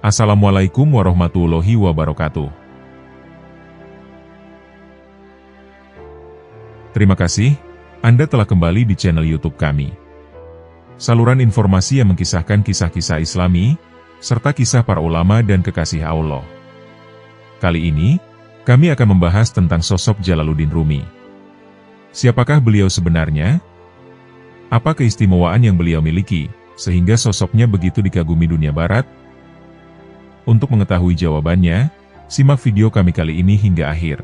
Assalamualaikum warahmatullahi wabarakatuh. Terima kasih, Anda telah kembali di channel YouTube kami. Saluran informasi yang mengkisahkan kisah-kisah Islami, serta kisah para ulama dan kekasih Allah. Kali ini, kami akan membahas tentang sosok Jalaluddin Rumi. Siapakah beliau sebenarnya? Apa keistimewaan yang beliau miliki, sehingga sosoknya begitu dikagumi dunia barat? Untuk mengetahui jawabannya, simak video kami kali ini hingga akhir.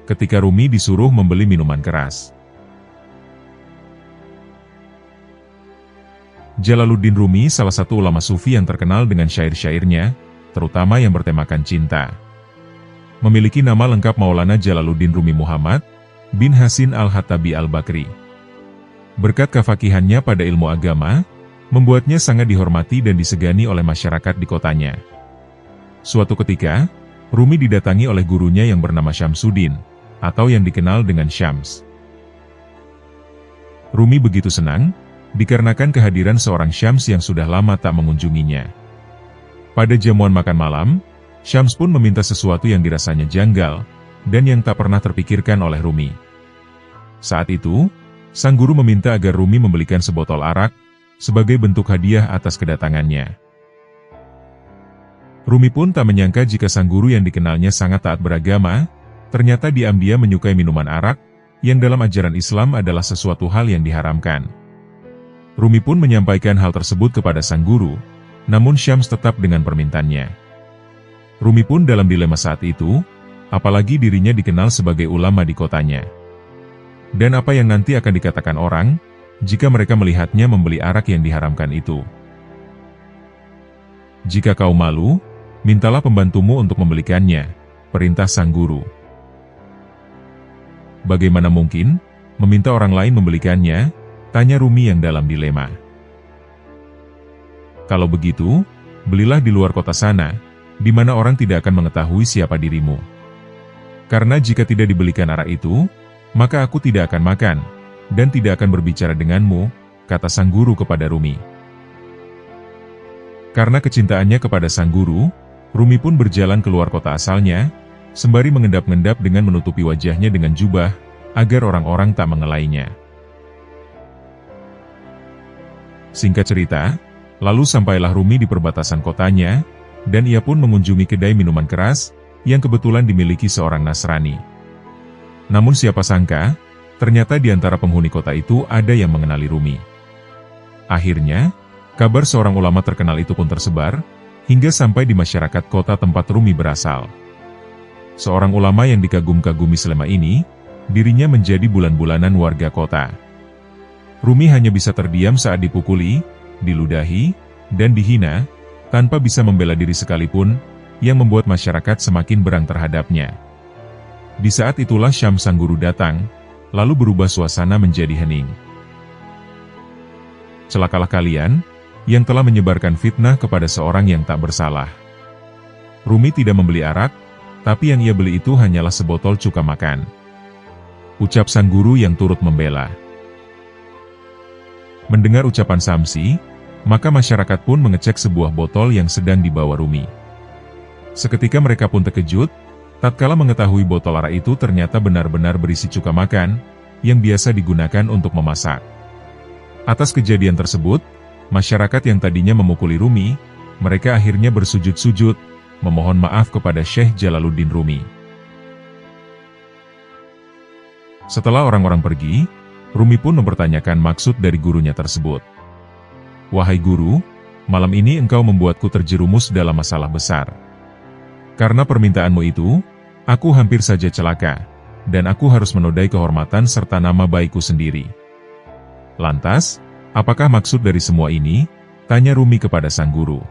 Ketika Rumi disuruh membeli minuman keras. Jalaluddin Rumi salah satu ulama sufi yang terkenal dengan syair-syairnya, terutama yang bertemakan cinta. Memiliki nama lengkap Maulana Jalaluddin Rumi Muhammad bin Hasin Al-Hattabi Al-Bakri. Berkat kefakihannya pada ilmu agama, membuatnya sangat dihormati dan disegani oleh masyarakat di kotanya. Suatu ketika, Rumi didatangi oleh gurunya yang bernama Syamsuddin, atau yang dikenal dengan Syams. Rumi begitu senang, dikarenakan kehadiran seorang Syams yang sudah lama tak mengunjunginya. Pada jamuan makan malam, Syams pun meminta sesuatu yang dirasanya janggal, dan yang tak pernah terpikirkan oleh Rumi. Saat itu, sang guru meminta agar Rumi membelikan sebotol arak, sebagai bentuk hadiah atas kedatangannya. Rumi pun tak menyangka jika sang guru yang dikenalnya sangat taat beragama, ternyata diam-diam menyukai minuman arak, yang dalam ajaran Islam adalah sesuatu hal yang diharamkan. Rumi pun menyampaikan hal tersebut kepada sang guru, namun Syams tetap dengan permintaannya. Rumi pun dalam dilema saat itu, apalagi dirinya dikenal sebagai ulama di kotanya. Dan apa yang nanti akan dikatakan orang, jika mereka melihatnya membeli arak yang diharamkan itu. Jika kau malu, mintalah pembantumu untuk membelikannya, perintah sang guru. Bagaimana mungkin meminta orang lain membelikannya? Tanya Rumi yang dalam dilema. Kalau begitu, belilah di luar kota sana, di mana orang tidak akan mengetahui siapa dirimu. Karena jika tidak dibelikan arak itu, maka aku tidak akan makan, dan tidak akan berbicara denganmu, kata sang guru kepada Rumi. Karena kecintaannya kepada sang guru, Rumi pun berjalan keluar kota asalnya, sembari mengendap-endap dengan menutupi wajahnya dengan jubah, agar orang-orang tak mengelainya. Singkat cerita, lalu sampailah Rumi di perbatasan kotanya, dan ia pun mengunjungi kedai minuman keras, yang kebetulan dimiliki seorang Nasrani. Namun siapa sangka, ternyata di antara penghuni kota itu ada yang mengenali Rumi. Akhirnya, kabar seorang ulama terkenal itu pun tersebar, hingga sampai di masyarakat kota tempat Rumi berasal. Seorang ulama yang dikagum-kagumi selama ini, dirinya menjadi bulan-bulanan warga kota. Rumi hanya bisa terdiam saat dipukuli, diludahi, dan dihina, tanpa bisa membela diri sekalipun, yang membuat masyarakat semakin berang terhadapnya. Di saat itulah Syams sang guru datang, lalu berubah suasana menjadi hening. Celakalah kalian, yang telah menyebarkan fitnah kepada seorang yang tak bersalah. Rumi tidak membeli arak, tapi yang ia beli itu hanyalah sebotol cuka makan. Ucap sang guru yang turut membela. Mendengar ucapan Samsi, maka masyarakat pun mengecek sebuah botol yang sedang dibawa Rumi. Seketika mereka pun terkejut, tatkala mengetahui botol arak itu ternyata benar-benar berisi cuka makan, yang biasa digunakan untuk memasak. Atas kejadian tersebut, masyarakat yang tadinya memukuli Rumi, mereka akhirnya bersujud-sujud, memohon maaf kepada Syekh Jalaluddin Rumi. Setelah orang-orang pergi, Rumi pun mempertanyakan maksud dari gurunya tersebut. Wahai guru, malam ini engkau membuatku terjerumus dalam masalah besar. Karena permintaanmu itu, aku hampir saja celaka, dan aku harus menodai kehormatan serta nama baikku sendiri. Lantas, apakah maksud dari semua ini? Tanya Rumi kepada sang guru.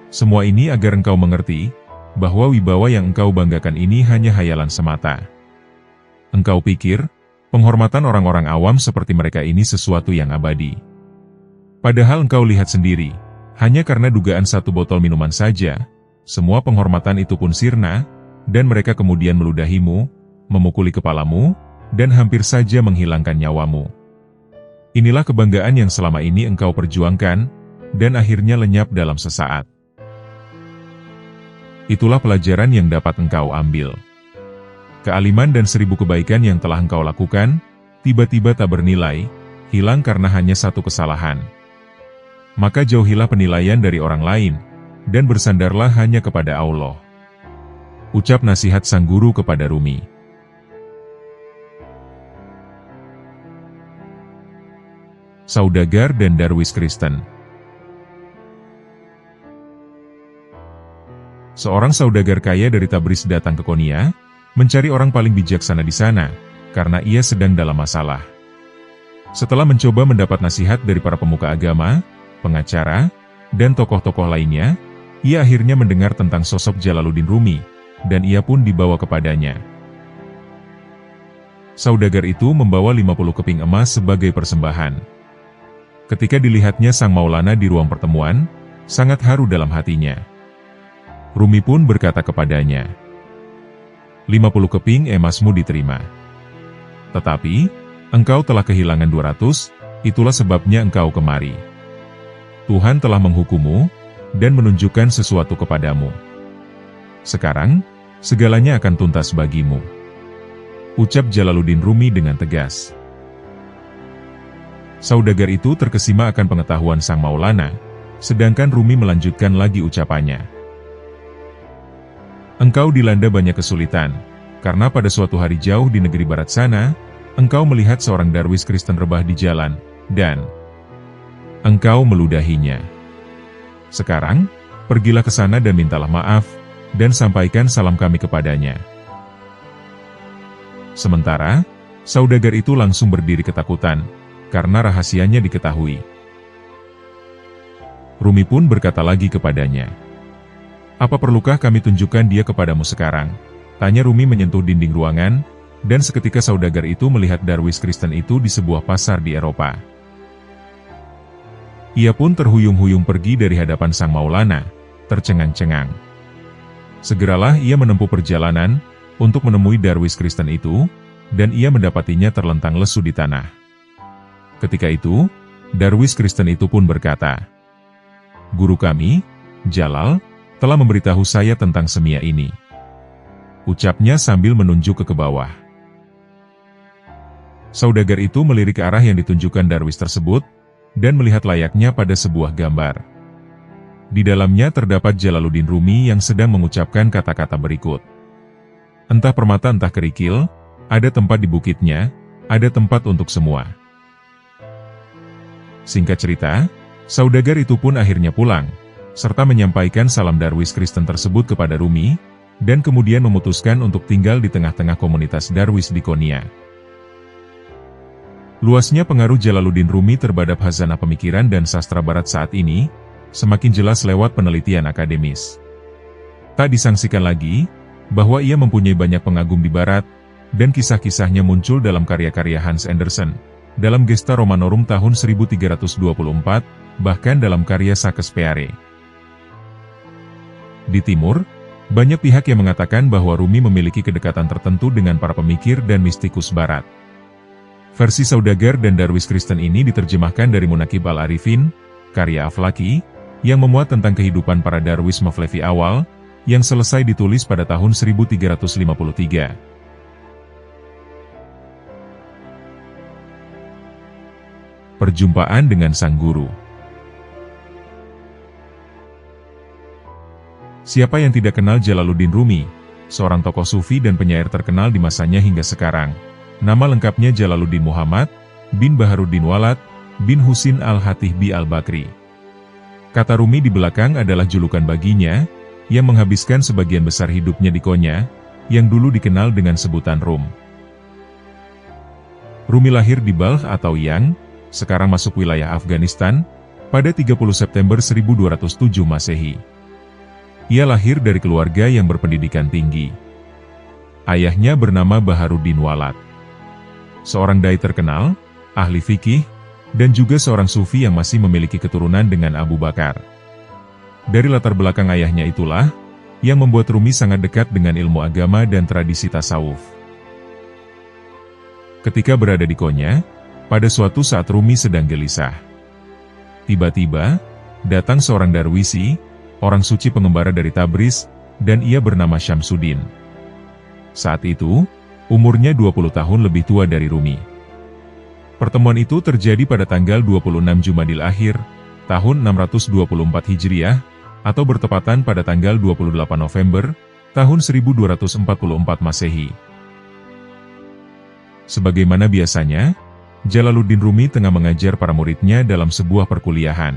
Semua ini agar engkau mengerti, bahwa wibawa yang engkau banggakan ini hanya hayalan semata. Engkau pikir, penghormatan orang-orang awam seperti mereka ini sesuatu yang abadi. Padahal engkau lihat sendiri, hanya karena dugaan satu botol minuman saja, semua penghormatan itu pun sirna, dan mereka kemudian meludahimu, memukuli kepalamu, dan hampir saja menghilangkan nyawamu. Inilah kebanggaan yang selama ini engkau perjuangkan, dan akhirnya lenyap dalam sesaat. Itulah pelajaran yang dapat engkau ambil. Kealiman dan 1000 kebaikan yang telah engkau lakukan, tiba-tiba tak bernilai, hilang karena hanya satu kesalahan. Maka jauhilah penilaian dari orang lain, dan bersandarlah hanya kepada Allah. Ucap nasihat sang guru kepada Rumi. Saudagar dan Darwis Kristen. Seorang saudagar kaya dari Tabriz datang ke Konya, mencari orang paling bijaksana di sana, karena ia sedang dalam masalah. Setelah mencoba mendapat nasihat dari para pemuka agama, pengacara, dan tokoh-tokoh lainnya, ia akhirnya mendengar tentang sosok Jalaluddin Rumi, dan ia pun dibawa kepadanya. Saudagar itu membawa 50 keping emas sebagai persembahan. Ketika dilihatnya Sang Maulana di ruang pertemuan, sangat haru dalam hatinya. Rumi pun berkata kepadanya, 50 keping emasmu diterima. Tetapi, engkau telah kehilangan 200, itulah sebabnya engkau kemari. Tuhan telah menghukummu, dan menunjukkan sesuatu kepadamu. Sekarang, segalanya akan tuntas bagimu. Ucap Jalaluddin Rumi dengan tegas. Saudagar itu terkesima akan pengetahuan Sang Maulana, sedangkan Rumi melanjutkan lagi ucapannya. Engkau dilanda banyak kesulitan, karena pada suatu hari jauh di negeri barat sana, engkau melihat seorang darwis Kristen rebah di jalan, dan engkau meludahinya. Sekarang, pergilah ke sana dan mintalah maaf, dan sampaikan salam kami kepadanya. Sementara, saudagar itu langsung berdiri ketakutan, karena rahasianya diketahui. Rumi pun berkata lagi kepadanya, apa perlukah kami tunjukkan dia kepadamu sekarang? Tanya Rumi menyentuh dinding ruangan, dan seketika saudagar itu melihat darwis Kristen itu di sebuah pasar di Eropa. Ia pun terhuyung-huyung pergi dari hadapan Sang Maulana, tercengang-cengang. Segeralah ia menempuh perjalanan, untuk menemui darwis Kristen itu, dan ia mendapatinya terlentang lesu di tanah. Ketika itu, darwis Kristen itu pun berkata, Guru kami, Jalal, telah memberitahu saya tentang semia ini. Ucapnya sambil menunjuk ke bawah. Saudagar itu melirik ke arah yang ditunjukkan darwis tersebut, dan melihat layaknya pada sebuah gambar. Di dalamnya terdapat Jalaluddin Rumi yang sedang mengucapkan kata-kata berikut. Entah permata entah kerikil, ada tempat di bukitnya, ada tempat untuk semua. Singkat cerita, saudagar itu pun akhirnya pulang, serta menyampaikan salam darwis Kristen tersebut kepada Rumi, dan kemudian memutuskan untuk tinggal di tengah-tengah komunitas darwis di Konya. Luasnya pengaruh Jalaluddin Rumi terhadap khazanah pemikiran dan sastra barat saat ini, semakin jelas lewat penelitian akademis. Tak disangsikan lagi, bahwa ia mempunyai banyak pengagum di barat, dan kisah-kisahnya muncul dalam karya-karya Hans Andersen, dalam Gesta Romanorum tahun 1324, bahkan dalam karya Shakespeare. Di timur, banyak pihak yang mengatakan bahwa Rumi memiliki kedekatan tertentu dengan para pemikir dan mistikus barat. Versi saudagar dan darwis Kristen ini diterjemahkan dari Munaqib al-Arifin, karya Aflaki, yang memuat tentang kehidupan para darwis Mevlevi awal, yang selesai ditulis pada tahun 1353. Perjumpaan dengan sang guru. Siapa yang tidak kenal Jalaluddin Rumi, seorang tokoh sufi dan penyair terkenal di masanya hingga sekarang. Nama lengkapnya Jalaluddin Muhammad bin Baharuddin Walad bin Husin al-Hatih bi al-Bakri. Kata Rumi di belakang adalah julukan baginya, yang menghabiskan sebagian besar hidupnya di Konya, yang dulu dikenal dengan sebutan Rum. Rumi lahir di Balkh atau Yang, sekarang masuk wilayah Afghanistan, pada 30 September 1207 Masehi. Ia lahir dari keluarga yang berpendidikan tinggi. Ayahnya bernama Baharuddin Walad. Seorang dai terkenal, ahli fikih, dan juga seorang sufi yang masih memiliki keturunan dengan Abu Bakar. Dari latar belakang ayahnya itulah, yang membuat Rumi sangat dekat dengan ilmu agama dan tradisi tasawuf. Ketika berada di Konya, pada suatu saat Rumi sedang gelisah. Tiba-tiba, datang seorang Darwisi, orang suci pengembara dari Tabriz, dan ia bernama Syamsuddin. Saat itu, umurnya 20 tahun lebih tua dari Rumi. Pertemuan itu terjadi pada tanggal 26 Jumadil Akhir, tahun 624 Hijriah, atau bertepatan pada tanggal 28 November, tahun 1244 Masehi. Sebagaimana biasanya, Jalaluddin Rumi tengah mengajar para muridnya dalam sebuah perkuliahan.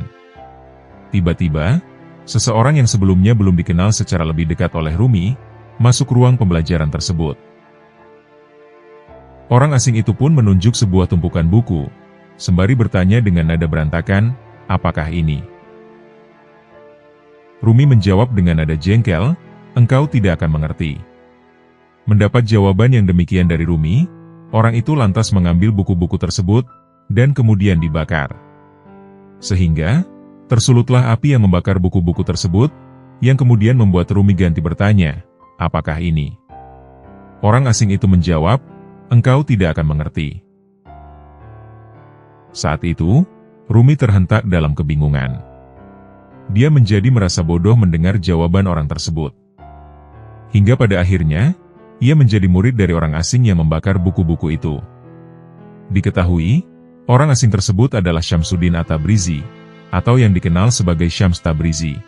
Tiba-tiba, seseorang yang sebelumnya belum dikenal secara lebih dekat oleh Rumi, masuk ruang pembelajaran tersebut. Orang asing itu pun menunjuk sebuah tumpukan buku, sembari bertanya dengan nada berantakan, "Apakah ini?" Rumi menjawab dengan nada jengkel, "Engkau tidak akan mengerti." Mendapat jawaban yang demikian dari Rumi, orang itu lantas mengambil buku-buku tersebut, dan kemudian dibakar. Sehingga, tersulutlah api yang membakar buku-buku tersebut, yang kemudian membuat Rumi ganti bertanya, "Apakah ini?" Orang asing itu menjawab, "Engkau tidak akan mengerti." Saat itu, Rumi terhentak dalam kebingungan. Dia menjadi merasa bodoh mendengar jawaban orang tersebut. Hingga pada akhirnya, ia menjadi murid dari orang asing yang membakar buku-buku itu. Diketahui, orang asing tersebut adalah Syamsuddin At-Tabrizi, atau yang dikenal sebagai Syams Tabrizi.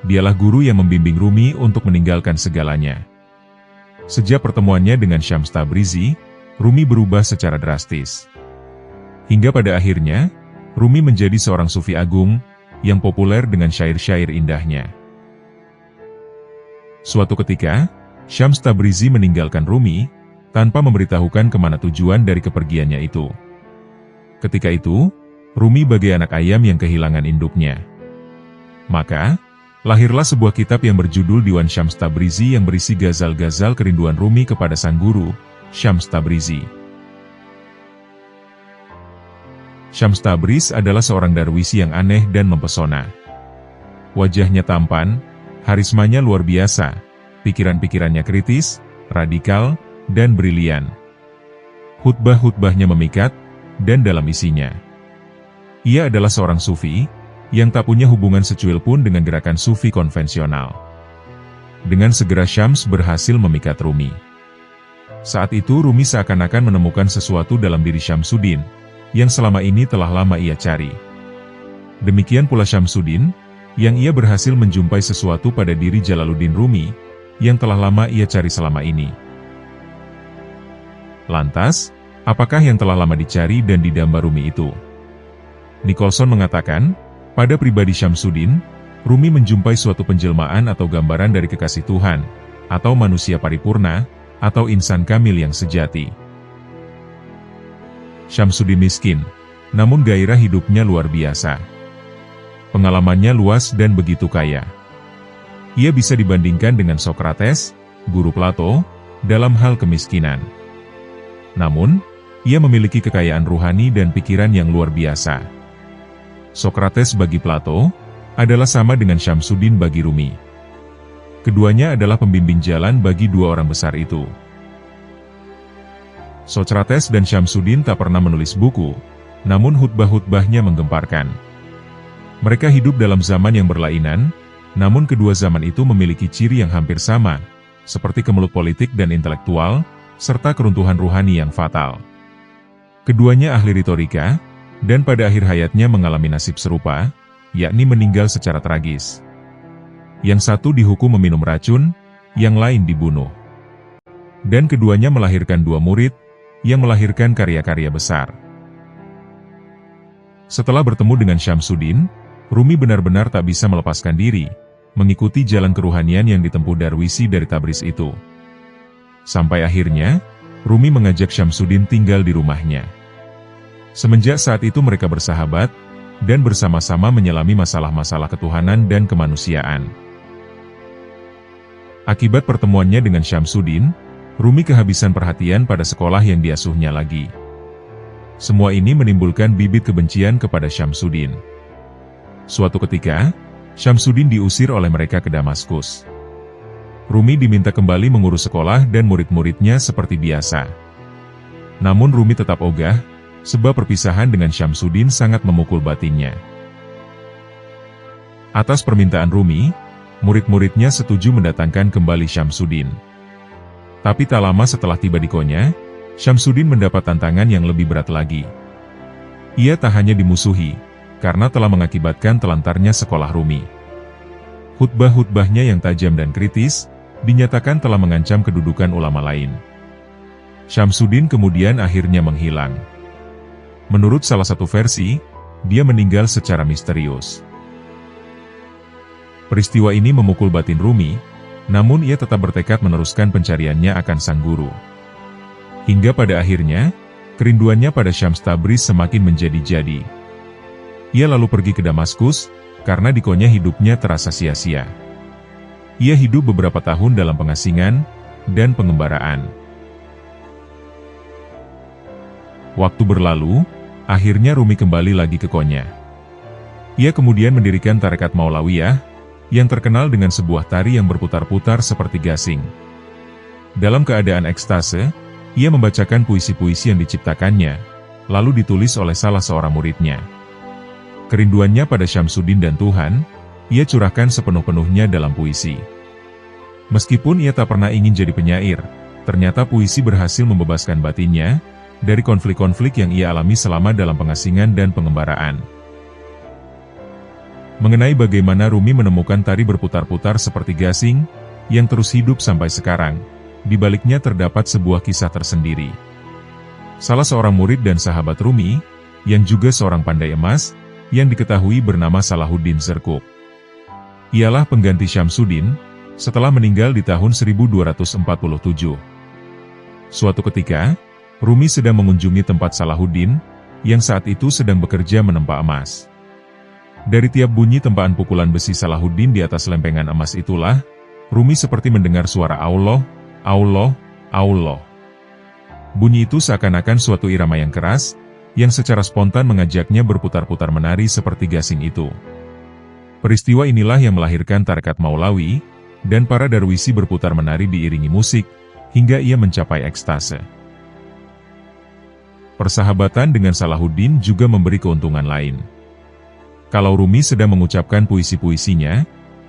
Dialah guru yang membimbing Rumi untuk meninggalkan segalanya. Sejak pertemuannya dengan Syams Tabrizi, Rumi berubah secara drastis. Hingga pada akhirnya, Rumi menjadi seorang sufi agung, yang populer dengan syair-syair indahnya. Suatu ketika, Syams Tabrizi meninggalkan Rumi, tanpa memberitahukan kemana tujuan dari kepergiannya itu. Ketika itu, Rumi bagai anak ayam yang kehilangan induknya. Maka, lahirlah sebuah kitab yang berjudul Diwan Syams Tabrizi yang berisi gazal-gazal kerinduan Rumi kepada sang guru, Syams Tabrizi. Syams Tabriz adalah seorang Darwisi yang aneh dan mempesona. Wajahnya tampan, harismanya luar biasa, pikiran-pikirannya kritis, radikal, dan brilian. Khutbah-khutbahnya memikat, dan dalam isinya. Ia adalah seorang sufi, yang tak punya hubungan secuil pun dengan gerakan sufi konvensional. Dengan segera Syams berhasil memikat Rumi. Saat itu Rumi seakan-akan menemukan sesuatu dalam diri Syamsuddin, yang selama ini telah lama ia cari. Demikian pula Syamsuddin, yang ia berhasil menjumpai sesuatu pada diri Jalaluddin Rumi, yang telah lama ia cari selama ini. Lantas, apakah yang telah lama dicari dan didamba Rumi itu? Nicholson mengatakan, pada pribadi Syamsuddin, Rumi menjumpai suatu penjelmaan atau gambaran dari kekasih Tuhan, atau manusia paripurna, atau insan kamil yang sejati. Syamsuddin miskin, namun gairah hidupnya luar biasa. Pengalamannya luas dan begitu kaya. Ia bisa dibandingkan dengan Sokrates, guru Plato, dalam hal kemiskinan. Namun, ia memiliki kekayaan ruhani dan pikiran yang luar biasa. Sokrates bagi Plato, adalah sama dengan Syamsuddin bagi Rumi. Keduanya adalah pembimbing jalan bagi dua orang besar itu. Sokrates dan Syamsuddin tak pernah menulis buku, namun khutbah-khutbahnya menggemparkan. Mereka hidup dalam zaman yang berlainan, namun kedua zaman itu memiliki ciri yang hampir sama, seperti kemelut politik dan intelektual, serta keruntuhan ruhani yang fatal. Keduanya ahli retorika, dan pada akhir hayatnya mengalami nasib serupa, yakni meninggal secara tragis. Yang satu dihukum meminum racun, yang lain dibunuh. Dan keduanya melahirkan dua murid, yang melahirkan karya-karya besar. Setelah bertemu dengan Syamsuddin, Rumi benar-benar tak bisa melepaskan diri, mengikuti jalan keruhanian yang ditempuh Darwisi dari Tabriz itu. Sampai akhirnya, Rumi mengajak Syamsuddin tinggal di rumahnya. Semenjak saat itu mereka bersahabat, dan bersama-sama menyelami masalah-masalah ketuhanan dan kemanusiaan. Akibat pertemuannya dengan Syamsuddin, Rumi kehabisan perhatian pada sekolah yang diasuhnya lagi. Semua ini menimbulkan bibit kebencian kepada Syamsuddin. Suatu ketika, Syamsuddin diusir oleh mereka ke Damaskus. Rumi diminta kembali mengurus sekolah dan murid-muridnya seperti biasa. Namun Rumi tetap ogah, sebab perpisahan dengan Syamsuddin sangat memukul batinnya. Atas permintaan Rumi, murid-muridnya setuju mendatangkan kembali Syamsuddin. Tapi tak lama setelah tiba di Konya, Syamsuddin mendapat tantangan yang lebih berat lagi. Ia tak hanya dimusuhi, karena telah mengakibatkan telantarnya sekolah Rumi. Khutbah-khutbahnya yang tajam dan kritis, dinyatakan telah mengancam kedudukan ulama lain. Syamsuddin kemudian akhirnya menghilang. Menurut salah satu versi, dia meninggal secara misterius. Peristiwa ini memukul batin Rumi, namun ia tetap bertekad meneruskan pencariannya akan sang guru. Hingga pada akhirnya, kerinduannya pada Syams Tabriz semakin menjadi-jadi. Ia lalu pergi ke Damaskus, karena di Konya hidupnya terasa sia-sia. Ia hidup beberapa tahun dalam pengasingan dan pengembaraan. Waktu berlalu, akhirnya Rumi kembali lagi ke Konya. Ia kemudian mendirikan tarekat Maulawiyah, yang terkenal dengan sebuah tari yang berputar-putar seperti gasing. Dalam keadaan ekstase, ia membacakan puisi-puisi yang diciptakannya, lalu ditulis oleh salah seorang muridnya. Kerinduannya pada Syamsuddin dan Tuhan, ia curahkan sepenuh-penuhnya dalam puisi. Meskipun ia tak pernah ingin jadi penyair, ternyata puisi berhasil membebaskan batinnya dari konflik-konflik yang ia alami selama dalam pengasingan dan pengembaraan. Mengenai bagaimana Rumi menemukan tari berputar-putar seperti gasing, yang terus hidup sampai sekarang, di baliknya terdapat sebuah kisah tersendiri. Salah seorang murid dan sahabat Rumi, yang juga seorang pandai emas, yang diketahui bernama Salahuddin Zerkub. Ialah pengganti Syamsuddin, setelah meninggal di tahun 1247. Suatu ketika, Rumi sedang mengunjungi tempat Salahuddin, yang saat itu sedang bekerja menempa emas. Dari tiap bunyi tempaan pukulan besi Salahuddin di atas lempengan emas itulah, Rumi seperti mendengar suara Allah, Allah, Allah. Bunyi itu seakan-akan suatu irama yang keras, yang secara spontan mengajaknya berputar-putar menari seperti gasing itu. Peristiwa inilah yang melahirkan tarekat Maulawi, dan para darwisi berputar menari diiringi musik, hingga ia mencapai ekstase. Persahabatan dengan Salahuddin juga memberi keuntungan lain. Kalau Rumi sedang mengucapkan puisi-puisinya,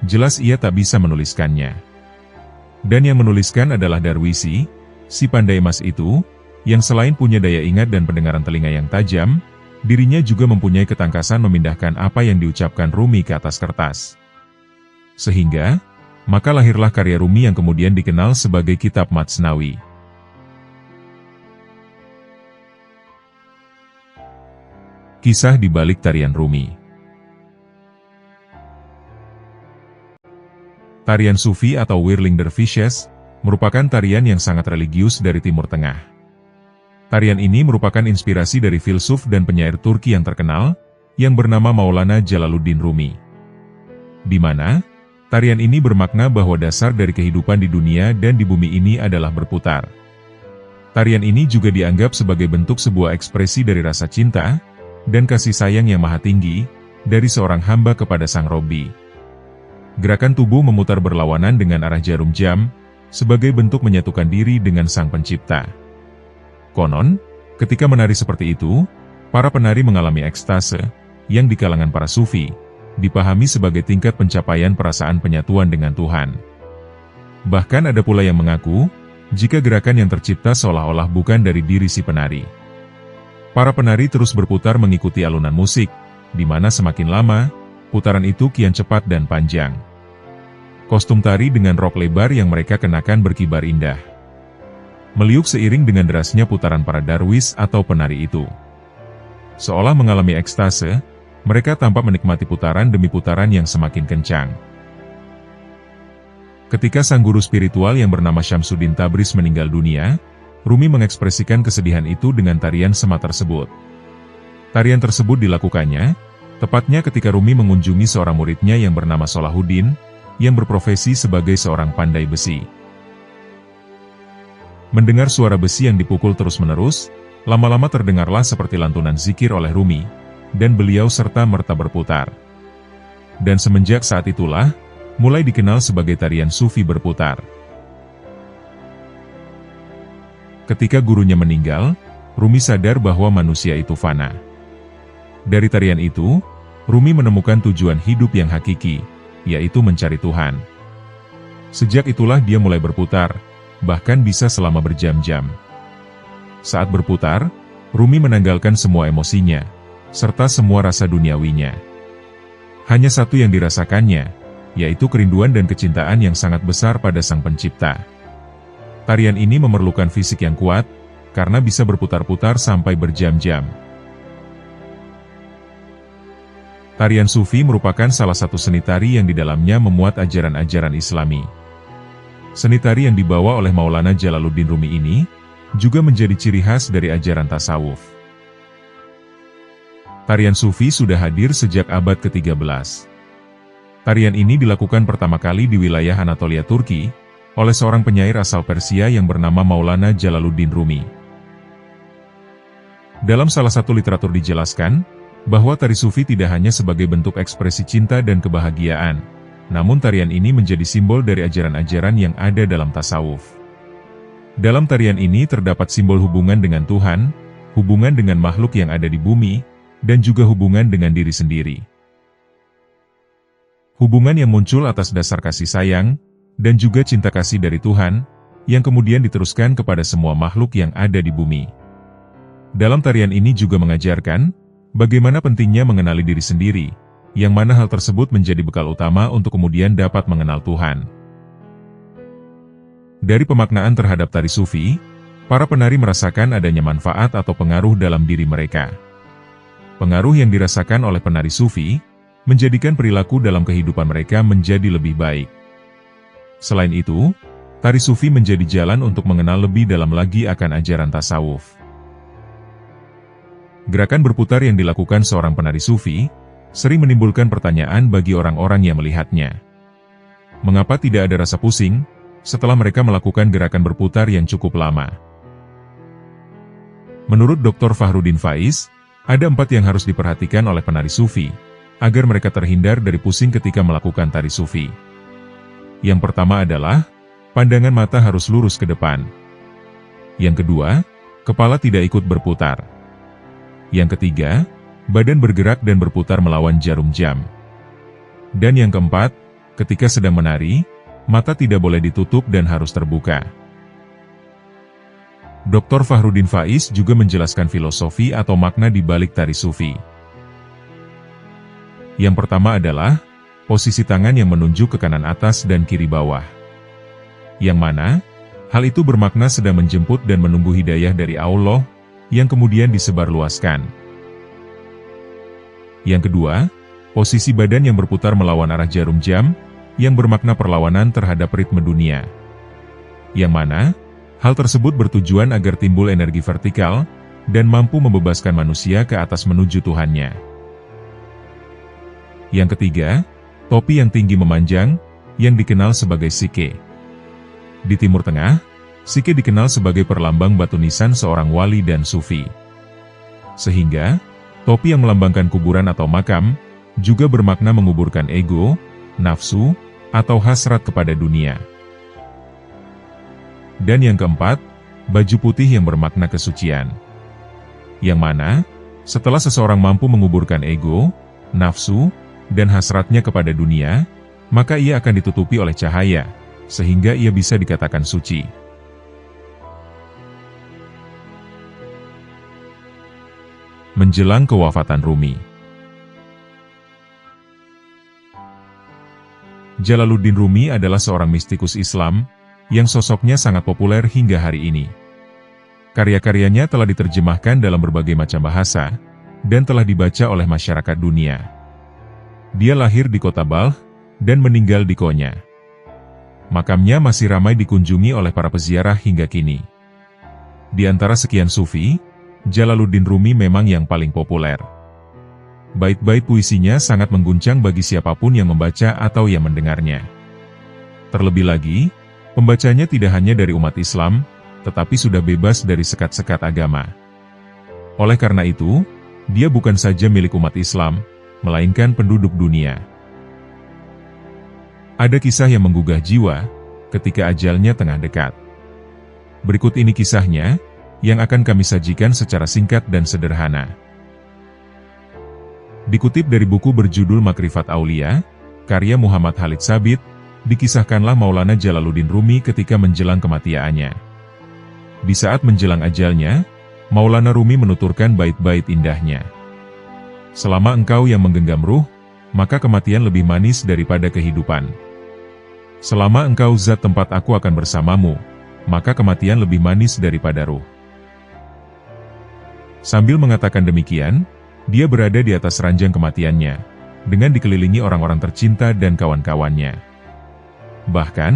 jelas ia tak bisa menuliskannya. Dan yang menuliskan adalah darwisi, si pandai emas itu, yang selain punya daya ingat dan pendengaran telinga yang tajam, dirinya juga mempunyai ketangkasan memindahkan apa yang diucapkan Rumi ke atas kertas. Sehingga, maka lahirlah karya Rumi yang kemudian dikenal sebagai Kitab Matsnawi. Kisah di balik tarian Rumi. Tarian Sufi atau Whirling Dervishes, merupakan tarian yang sangat religius dari Timur Tengah. Tarian ini merupakan inspirasi dari filsuf dan penyair Turki yang terkenal, yang bernama Maulana Jalaluddin Rumi. Di mana, tarian ini bermakna bahwa dasar dari kehidupan di dunia dan di bumi ini adalah berputar. Tarian ini juga dianggap sebagai bentuk sebuah ekspresi dari rasa cinta, dan kasih sayang yang maha tinggi, dari seorang hamba kepada Sang Robbi. Gerakan tubuh memutar berlawanan dengan arah jarum jam, sebagai bentuk menyatukan diri dengan Sang Pencipta. Konon, ketika menari seperti itu, para penari mengalami ekstase, yang di kalangan para sufi, dipahami sebagai tingkat pencapaian perasaan penyatuan dengan Tuhan. Bahkan ada pula yang mengaku, jika gerakan yang tercipta seolah-olah bukan dari diri si penari. Para penari terus berputar mengikuti alunan musik, di mana semakin lama, putaran itu kian cepat dan panjang. Kostum tari dengan rok lebar yang mereka kenakan berkibar indah, meliuk seiring dengan derasnya putaran para darwis atau penari itu. Seolah mengalami ekstase, mereka tampak menikmati putaran demi putaran yang semakin kencang. Ketika sang guru spiritual yang bernama Syamsuddin Tabriz meninggal dunia, Rumi mengekspresikan kesedihan itu dengan tarian sema tersebut. Tarian tersebut dilakukannya, tepatnya ketika Rumi mengunjungi seorang muridnya yang bernama Salahuddin, yang berprofesi sebagai seorang pandai besi. Mendengar suara besi yang dipukul terus-menerus, Lama-lama terdengarlah seperti lantunan zikir oleh Rumi, dan beliau serta-merta berputar. Dan semenjak saat itulah, mulai dikenal sebagai tarian sufi berputar. Ketika gurunya meninggal, Rumi sadar bahwa manusia itu fana. Dari tarian itu, Rumi menemukan tujuan hidup yang hakiki, yaitu mencari Tuhan. Sejak itulah dia mulai berputar, bahkan bisa selama berjam-jam. Saat berputar, Rumi menanggalkan semua emosinya, serta semua rasa duniawinya. Hanya satu yang dirasakannya, yaitu kerinduan dan kecintaan yang sangat besar pada Sang Pencipta. Tarian ini memerlukan fisik yang kuat, karena bisa berputar-putar sampai berjam-jam. Tarian Sufi merupakan salah satu seni tari yang di dalamnya memuat ajaran-ajaran Islami. Seni tari yang dibawa oleh Maulana Jalaluddin Rumi ini, juga menjadi ciri khas dari ajaran tasawuf. Tarian Sufi sudah hadir sejak abad ke-13. Tarian ini dilakukan pertama kali di wilayah Anatolia Turki, oleh seorang penyair asal Persia yang bernama Maulana Jalaluddin Rumi. Dalam salah satu literatur dijelaskan, bahwa tari Sufi tidak hanya sebagai bentuk ekspresi cinta dan kebahagiaan, namun tarian ini menjadi simbol dari ajaran-ajaran yang ada dalam tasawuf. Dalam tarian ini terdapat simbol hubungan dengan Tuhan, hubungan dengan makhluk yang ada di bumi, dan juga hubungan dengan diri sendiri. Hubungan yang muncul atas dasar kasih sayang, dan juga cinta kasih dari Tuhan, yang kemudian diteruskan kepada semua makhluk yang ada di bumi. Dalam tarian ini juga mengajarkan, bagaimana pentingnya mengenali diri sendiri, yang mana hal tersebut menjadi bekal utama untuk kemudian dapat mengenal Tuhan. Dari pemaknaan terhadap tari Sufi, para penari merasakan adanya manfaat atau pengaruh dalam diri mereka. Pengaruh yang dirasakan oleh penari Sufi, menjadikan perilaku dalam kehidupan mereka menjadi lebih baik. Selain itu, tari Sufi menjadi jalan untuk mengenal lebih dalam lagi akan ajaran tasawuf. Gerakan berputar yang dilakukan seorang penari Sufi, sering menimbulkan pertanyaan bagi orang-orang yang melihatnya. Mengapa tidak ada rasa pusing, setelah mereka melakukan gerakan berputar yang cukup lama? Menurut Dr. Fahrudin Faiz, ada 4 yang harus diperhatikan oleh penari Sufi, agar mereka terhindar dari pusing ketika melakukan tari Sufi. Yang pertama adalah, pandangan mata harus lurus ke depan. Yang kedua, kepala tidak ikut berputar. Yang ketiga, badan bergerak dan berputar melawan jarum jam. Dan yang keempat, ketika sedang menari, mata tidak boleh ditutup dan harus terbuka. Dr. Fahrudin Faiz juga menjelaskan filosofi atau makna di balik tari Sufi. Yang pertama adalah, posisi tangan yang menunjuk ke kanan atas dan kiri bawah. Yang mana, hal itu bermakna sedang menjemput dan menunggu hidayah dari Allah, yang kemudian disebarluaskan. Yang kedua, posisi badan yang berputar melawan arah jarum jam, yang bermakna perlawanan terhadap ritme dunia. Yang mana, hal tersebut bertujuan agar timbul energi vertikal, dan mampu membebaskan manusia ke atas menuju Tuhannya. Yang ketiga, topi yang tinggi memanjang, yang dikenal sebagai sike. Di Timur Tengah, sike dikenal sebagai perlambang batu nisan seorang wali dan sufi. Sehingga, topi yang melambangkan kuburan atau makam, juga bermakna menguburkan ego, nafsu, atau hasrat kepada dunia. Dan yang keempat, baju putih yang bermakna kesucian. Yang mana, setelah seseorang mampu menguburkan ego, nafsu, dan hasratnya kepada dunia, maka ia akan ditutupi oleh cahaya, sehingga ia bisa dikatakan suci. Menjelang kewafatan Rumi, Jalaluddin Rumi adalah seorang mistikus Islam, yang sosoknya sangat populer hingga hari ini. Karya-karyanya telah diterjemahkan dalam berbagai macam bahasa, dan telah dibaca oleh masyarakat dunia. Dia lahir di kota Balkh, dan meninggal di Konya. Makamnya masih ramai dikunjungi oleh para peziarah hingga kini. Di antara sekian sufi, Jalaluddin Rumi memang yang paling populer. Bait-bait puisinya sangat mengguncang bagi siapapun yang membaca atau yang mendengarnya. Terlebih lagi, pembacanya tidak hanya dari umat Islam, tetapi sudah bebas dari sekat-sekat agama. Oleh karena itu, dia bukan saja milik umat Islam, melainkan penduduk dunia. Ada kisah yang menggugah jiwa, ketika ajalnya tengah dekat. Berikut ini kisahnya, yang akan kami sajikan secara singkat dan sederhana. Dikutip dari buku berjudul Makrifat Aulia, karya Muhammad Khalid Sabit, dikisahkanlah Maulana Jalaluddin Rumi ketika menjelang kematiannya. Di saat menjelang ajalnya, Maulana Rumi menuturkan bait-bait indahnya. Selama engkau yang menggenggam ruh, maka kematian lebih manis daripada kehidupan. Selama engkau zat tempat aku akan bersamamu, maka kematian lebih manis daripada ruh. Sambil mengatakan demikian, dia berada di atas ranjang kematiannya, dengan dikelilingi orang-orang tercinta dan kawan-kawannya. Bahkan,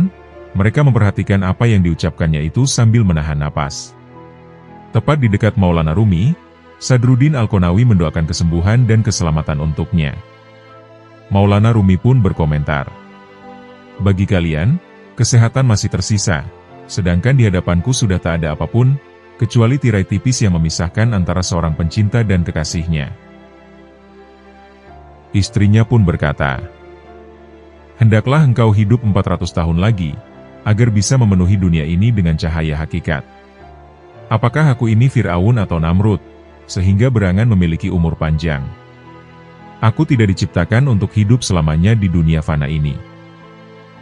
mereka memperhatikan apa yang diucapkannya itu sambil menahan napas. Tepat di dekat Maulana Rumi, Sadruddin Al-Qonawi mendoakan kesembuhan dan keselamatan untuknya. Maulana Rumi pun berkomentar, "Bagi kalian, kesehatan masih tersisa, sedangkan di hadapanku sudah tak ada apapun, kecuali tirai tipis yang memisahkan antara seorang pencinta dan kekasihnya." Istrinya pun berkata, "Hendaklah engkau hidup 400 tahun lagi, agar bisa memenuhi dunia ini dengan cahaya hakikat. Apakah aku ini Fir'aun atau Namrud, sehingga berangan memiliki umur panjang? Aku tidak diciptakan untuk hidup selamanya di dunia fana ini.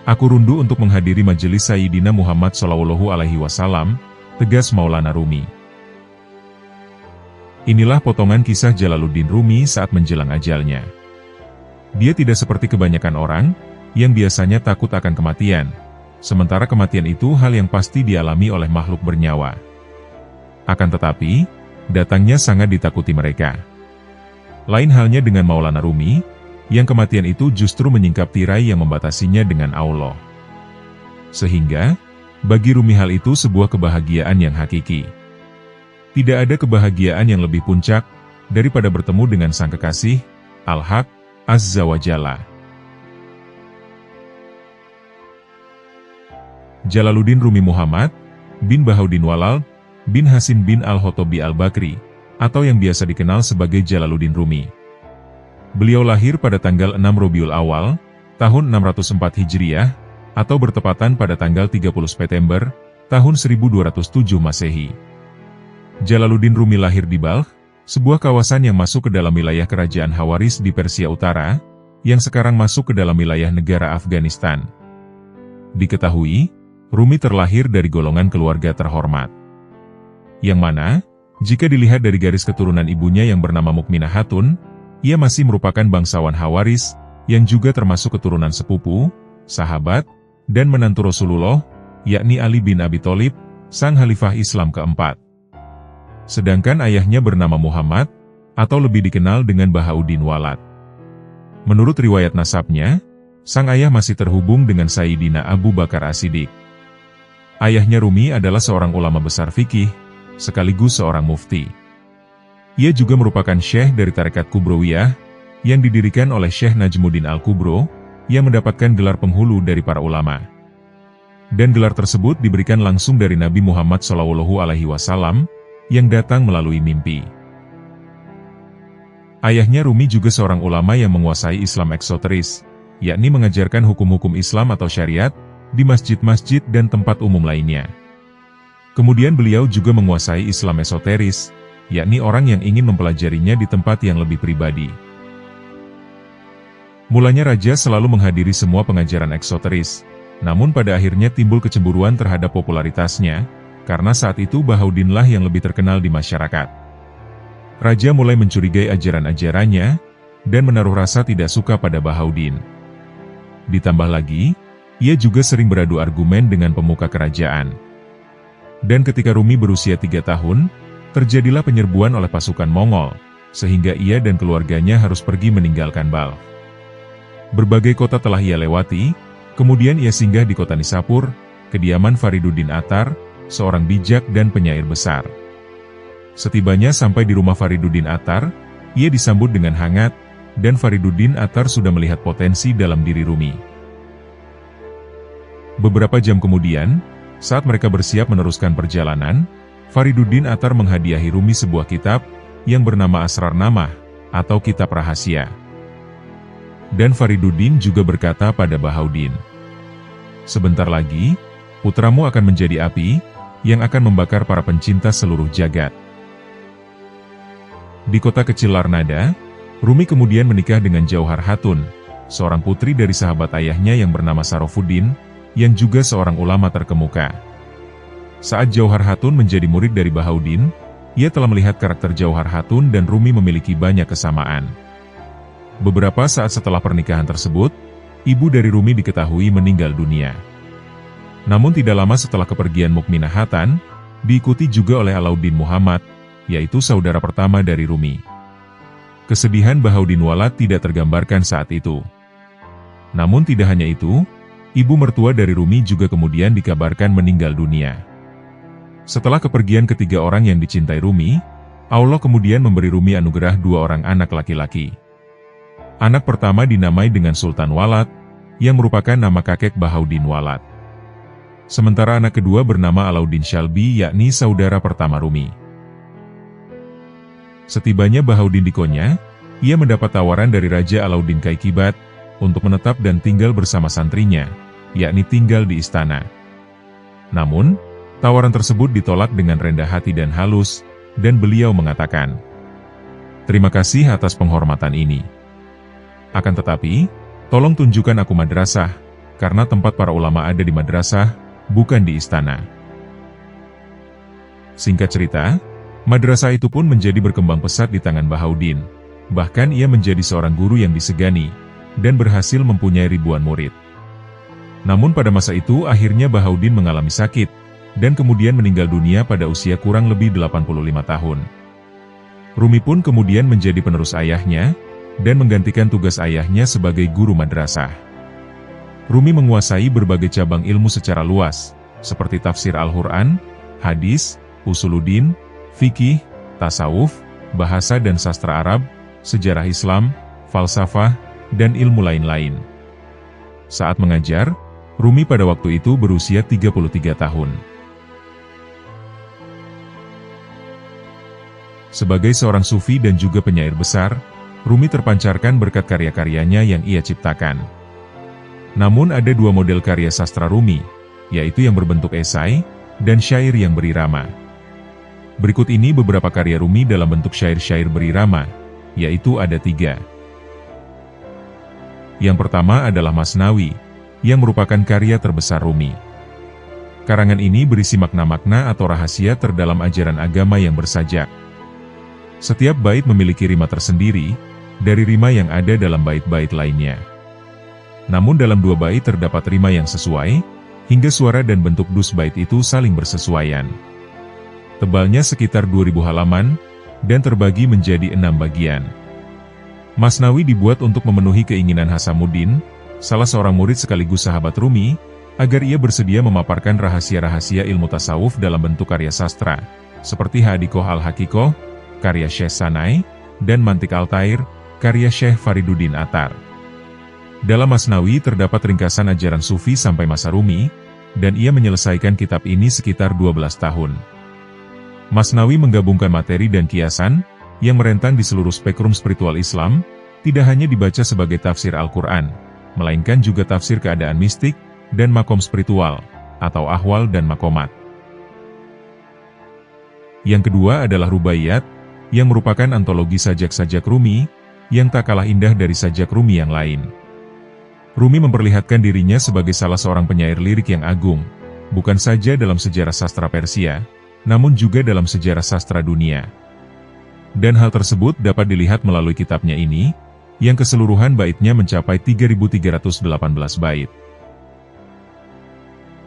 Aku rundu untuk menghadiri majelis Sayyidina Muhammad SAW, tegas Maulana Rumi. Inilah potongan kisah Jalaluddin Rumi saat menjelang ajalnya. Dia tidak seperti kebanyakan orang, yang biasanya takut akan kematian, sementara kematian itu hal yang pasti dialami oleh makhluk bernyawa. Akan tetapi, datangnya sangat ditakuti mereka. Lain halnya dengan Maulana Rumi, yang kematian itu justru menyingkap tirai yang membatasinya dengan Allah. Sehingga, bagi Rumi hal itu sebuah kebahagiaan yang hakiki. Tidak ada kebahagiaan yang lebih puncak, daripada bertemu dengan sang kekasih, Al-Haq, Azza wa Jalla. Jalaluddin Rumi Muhammad bin Bahauddin Walal bin Hasin bin Al-Hotobi Al-Bakri, atau yang biasa dikenal sebagai Jalaluddin Rumi. Beliau lahir pada tanggal 6 Rabiul Awal, tahun 604 Hijriah, atau bertepatan pada tanggal 30 September, tahun 1207 Masehi. Jalaluddin Rumi lahir di Balkh, sebuah kawasan yang masuk ke dalam wilayah kerajaan Hawaris di Persia Utara, yang sekarang masuk ke dalam wilayah negara Afghanistan. Diketahui, Rumi terlahir dari golongan keluarga terhormat. Yang mana, jika dilihat dari garis keturunan ibunya yang bernama Mukminah Hatun, ia masih merupakan bangsawan Hawaris, yang juga termasuk keturunan sepupu, sahabat, dan menantu Rasulullah, yakni Ali bin Abi Thalib, sang Khalifah Islam keempat. Sedangkan ayahnya bernama Muhammad, atau lebih dikenal dengan Bahauddin Walad. Menurut riwayat nasabnya, sang ayah masih terhubung dengan Sayyidina Abu Bakar As-Siddiq. Ayahnya Rumi adalah seorang ulama besar fikih, sekaligus seorang mufti. Ia juga merupakan syekh dari tarekat Kubrowiyah, yang didirikan oleh Syekh Najmuddin Al-Kubro, yang mendapatkan gelar penghulu dari para ulama. Dan gelar tersebut diberikan langsung dari Nabi Muhammad SAW, yang datang melalui mimpi. Ayahnya Rumi juga seorang ulama yang menguasai Islam eksoteris, yakni mengajarkan hukum-hukum Islam atau syariat, di masjid-masjid dan tempat umum lainnya. Kemudian beliau juga menguasai Islam esoteris, yakni orang yang ingin mempelajarinya di tempat yang lebih pribadi. Mulanya raja selalu menghadiri semua pengajaran eksoteris, namun pada akhirnya timbul kecemburuan terhadap popularitasnya, karena saat itu Bahauddinlah yang lebih terkenal di masyarakat. Raja mulai mencurigai ajaran-ajarannya, dan menaruh rasa tidak suka pada Bahauddin. Ditambah lagi, ia juga sering beradu argumen dengan pemuka kerajaan. Dan ketika Rumi berusia 3 tahun, terjadilah penyerbuan oleh pasukan Mongol, sehingga ia dan keluarganya harus pergi meninggalkan Balkh. Berbagai kota telah ia lewati, kemudian ia singgah di kota Nishapur, kediaman Fariduddin Attar, seorang bijak dan penyair besar. Setibanya sampai di rumah Fariduddin Attar, ia disambut dengan hangat, dan Fariduddin Attar sudah melihat potensi dalam diri Rumi. Beberapa jam kemudian, saat mereka bersiap meneruskan perjalanan, Fariduddin Attar menghadiahi Rumi sebuah kitab, yang bernama Asrar Namah, atau Kitab Rahasia. Dan Fariduddin juga berkata pada Bahaudin, "Sebentar lagi, putramu akan menjadi api, yang akan membakar para pencinta seluruh jagat." Di kota kecil Larnada, Rumi kemudian menikah dengan Jauhar Hatun, seorang putri dari sahabat ayahnya yang bernama Sarofuddin, yang juga seorang ulama terkemuka. Saat Jauhar Hatun menjadi murid dari Bahaudin, ia telah melihat karakter Jauhar Hatun dan Rumi memiliki banyak kesamaan. Beberapa saat setelah pernikahan tersebut, ibu dari Rumi diketahui meninggal dunia. Namun tidak lama setelah kepergian Mukminah Hatan, diikuti juga oleh Alauddin Muhammad, yaitu saudara pertama dari Rumi. Kesedihan Bahaudin Walad tidak tergambarkan saat itu. Namun tidak hanya itu, ibu mertua dari Rumi juga kemudian dikabarkan meninggal dunia. Setelah kepergian ketiga orang yang dicintai Rumi, Allah kemudian memberi Rumi anugerah 2 orang anak laki-laki. Anak pertama dinamai dengan Sultan Walad, yang merupakan nama kakek Bahaudin Walad. Sementara anak kedua bernama Alauddin Shalbi, yakni saudara pertama Rumi. Setibanya Bahaudin di Konya, ia mendapat tawaran dari Raja Alauddin Kaikibat untuk menetap dan tinggal bersama santrinya, yakni tinggal di istana. Namun, tawaran tersebut ditolak dengan rendah hati dan halus, dan beliau mengatakan, "Terima kasih atas penghormatan ini. Akan tetapi, tolong tunjukkan aku madrasah, karena tempat para ulama ada di madrasah, bukan di istana." Singkat cerita, madrasah itu pun menjadi berkembang pesat di tangan Bahaudin. Bahkan ia menjadi seorang guru yang disegani, dan berhasil mempunyai ribuan murid. Namun pada masa itu akhirnya Bahaudin mengalami sakit, dan kemudian meninggal dunia pada usia kurang lebih 85 tahun. Rumi pun kemudian menjadi penerus ayahnya, dan menggantikan tugas ayahnya sebagai guru madrasah. Rumi menguasai berbagai cabang ilmu secara luas, seperti tafsir Al-Quran, hadis, usuluddin, fikih, tasawuf, bahasa dan sastra Arab, sejarah Islam, falsafah, dan ilmu lain-lain. Saat mengajar, Rumi pada waktu itu berusia 33 tahun. Sebagai seorang sufi dan juga penyair besar, Rumi terpancarkan berkat karya-karyanya yang ia ciptakan. Namun ada 2 model karya sastra Rumi, yaitu yang berbentuk esai, dan syair yang berirama. Berikut ini beberapa karya Rumi dalam bentuk syair-syair berirama, yaitu ada 3. Yang pertama adalah Masnawi, yang merupakan karya terbesar Rumi. Karangan ini berisi makna-makna atau rahasia terdalam ajaran agama yang bersajak. Setiap bait memiliki rima tersendiri, dari rima yang ada dalam bait-bait lainnya. Namun dalam 2 bait terdapat rima yang sesuai, hingga suara dan bentuk dus bait itu saling bersesuaian. Tebalnya sekitar 2000 halaman, dan terbagi menjadi 6 bagian. Masnawi dibuat untuk memenuhi keinginan Hasamuddin, salah seorang murid sekaligus sahabat Rumi, agar ia bersedia memaparkan rahasia-rahasia ilmu tasawuf dalam bentuk karya sastra, seperti Hadikoh al-Hakikoh, karya Syekh Sanai, dan Mantik Al-Tair, karya Syekh Fariduddin Attar. Dalam Masnawi terdapat ringkasan ajaran Sufi sampai masa Rumi, dan ia menyelesaikan kitab ini sekitar 12 tahun. Masnawi menggabungkan materi dan kiasan, yang merentang di seluruh spektrum spiritual Islam, tidak hanya dibaca sebagai tafsir Al-Quran, melainkan juga tafsir keadaan mistik, dan makom spiritual, atau ahwal dan makomat. Yang kedua adalah Rubaiyat, yang merupakan antologi sajak-sajak Rumi, yang tak kalah indah dari sajak Rumi yang lain. Rumi memperlihatkan dirinya sebagai salah seorang penyair lirik yang agung, bukan saja dalam sejarah sastra Persia, namun juga dalam sejarah sastra dunia. Dan hal tersebut dapat dilihat melalui kitabnya ini, yang keseluruhan baitnya mencapai 3.318 bait.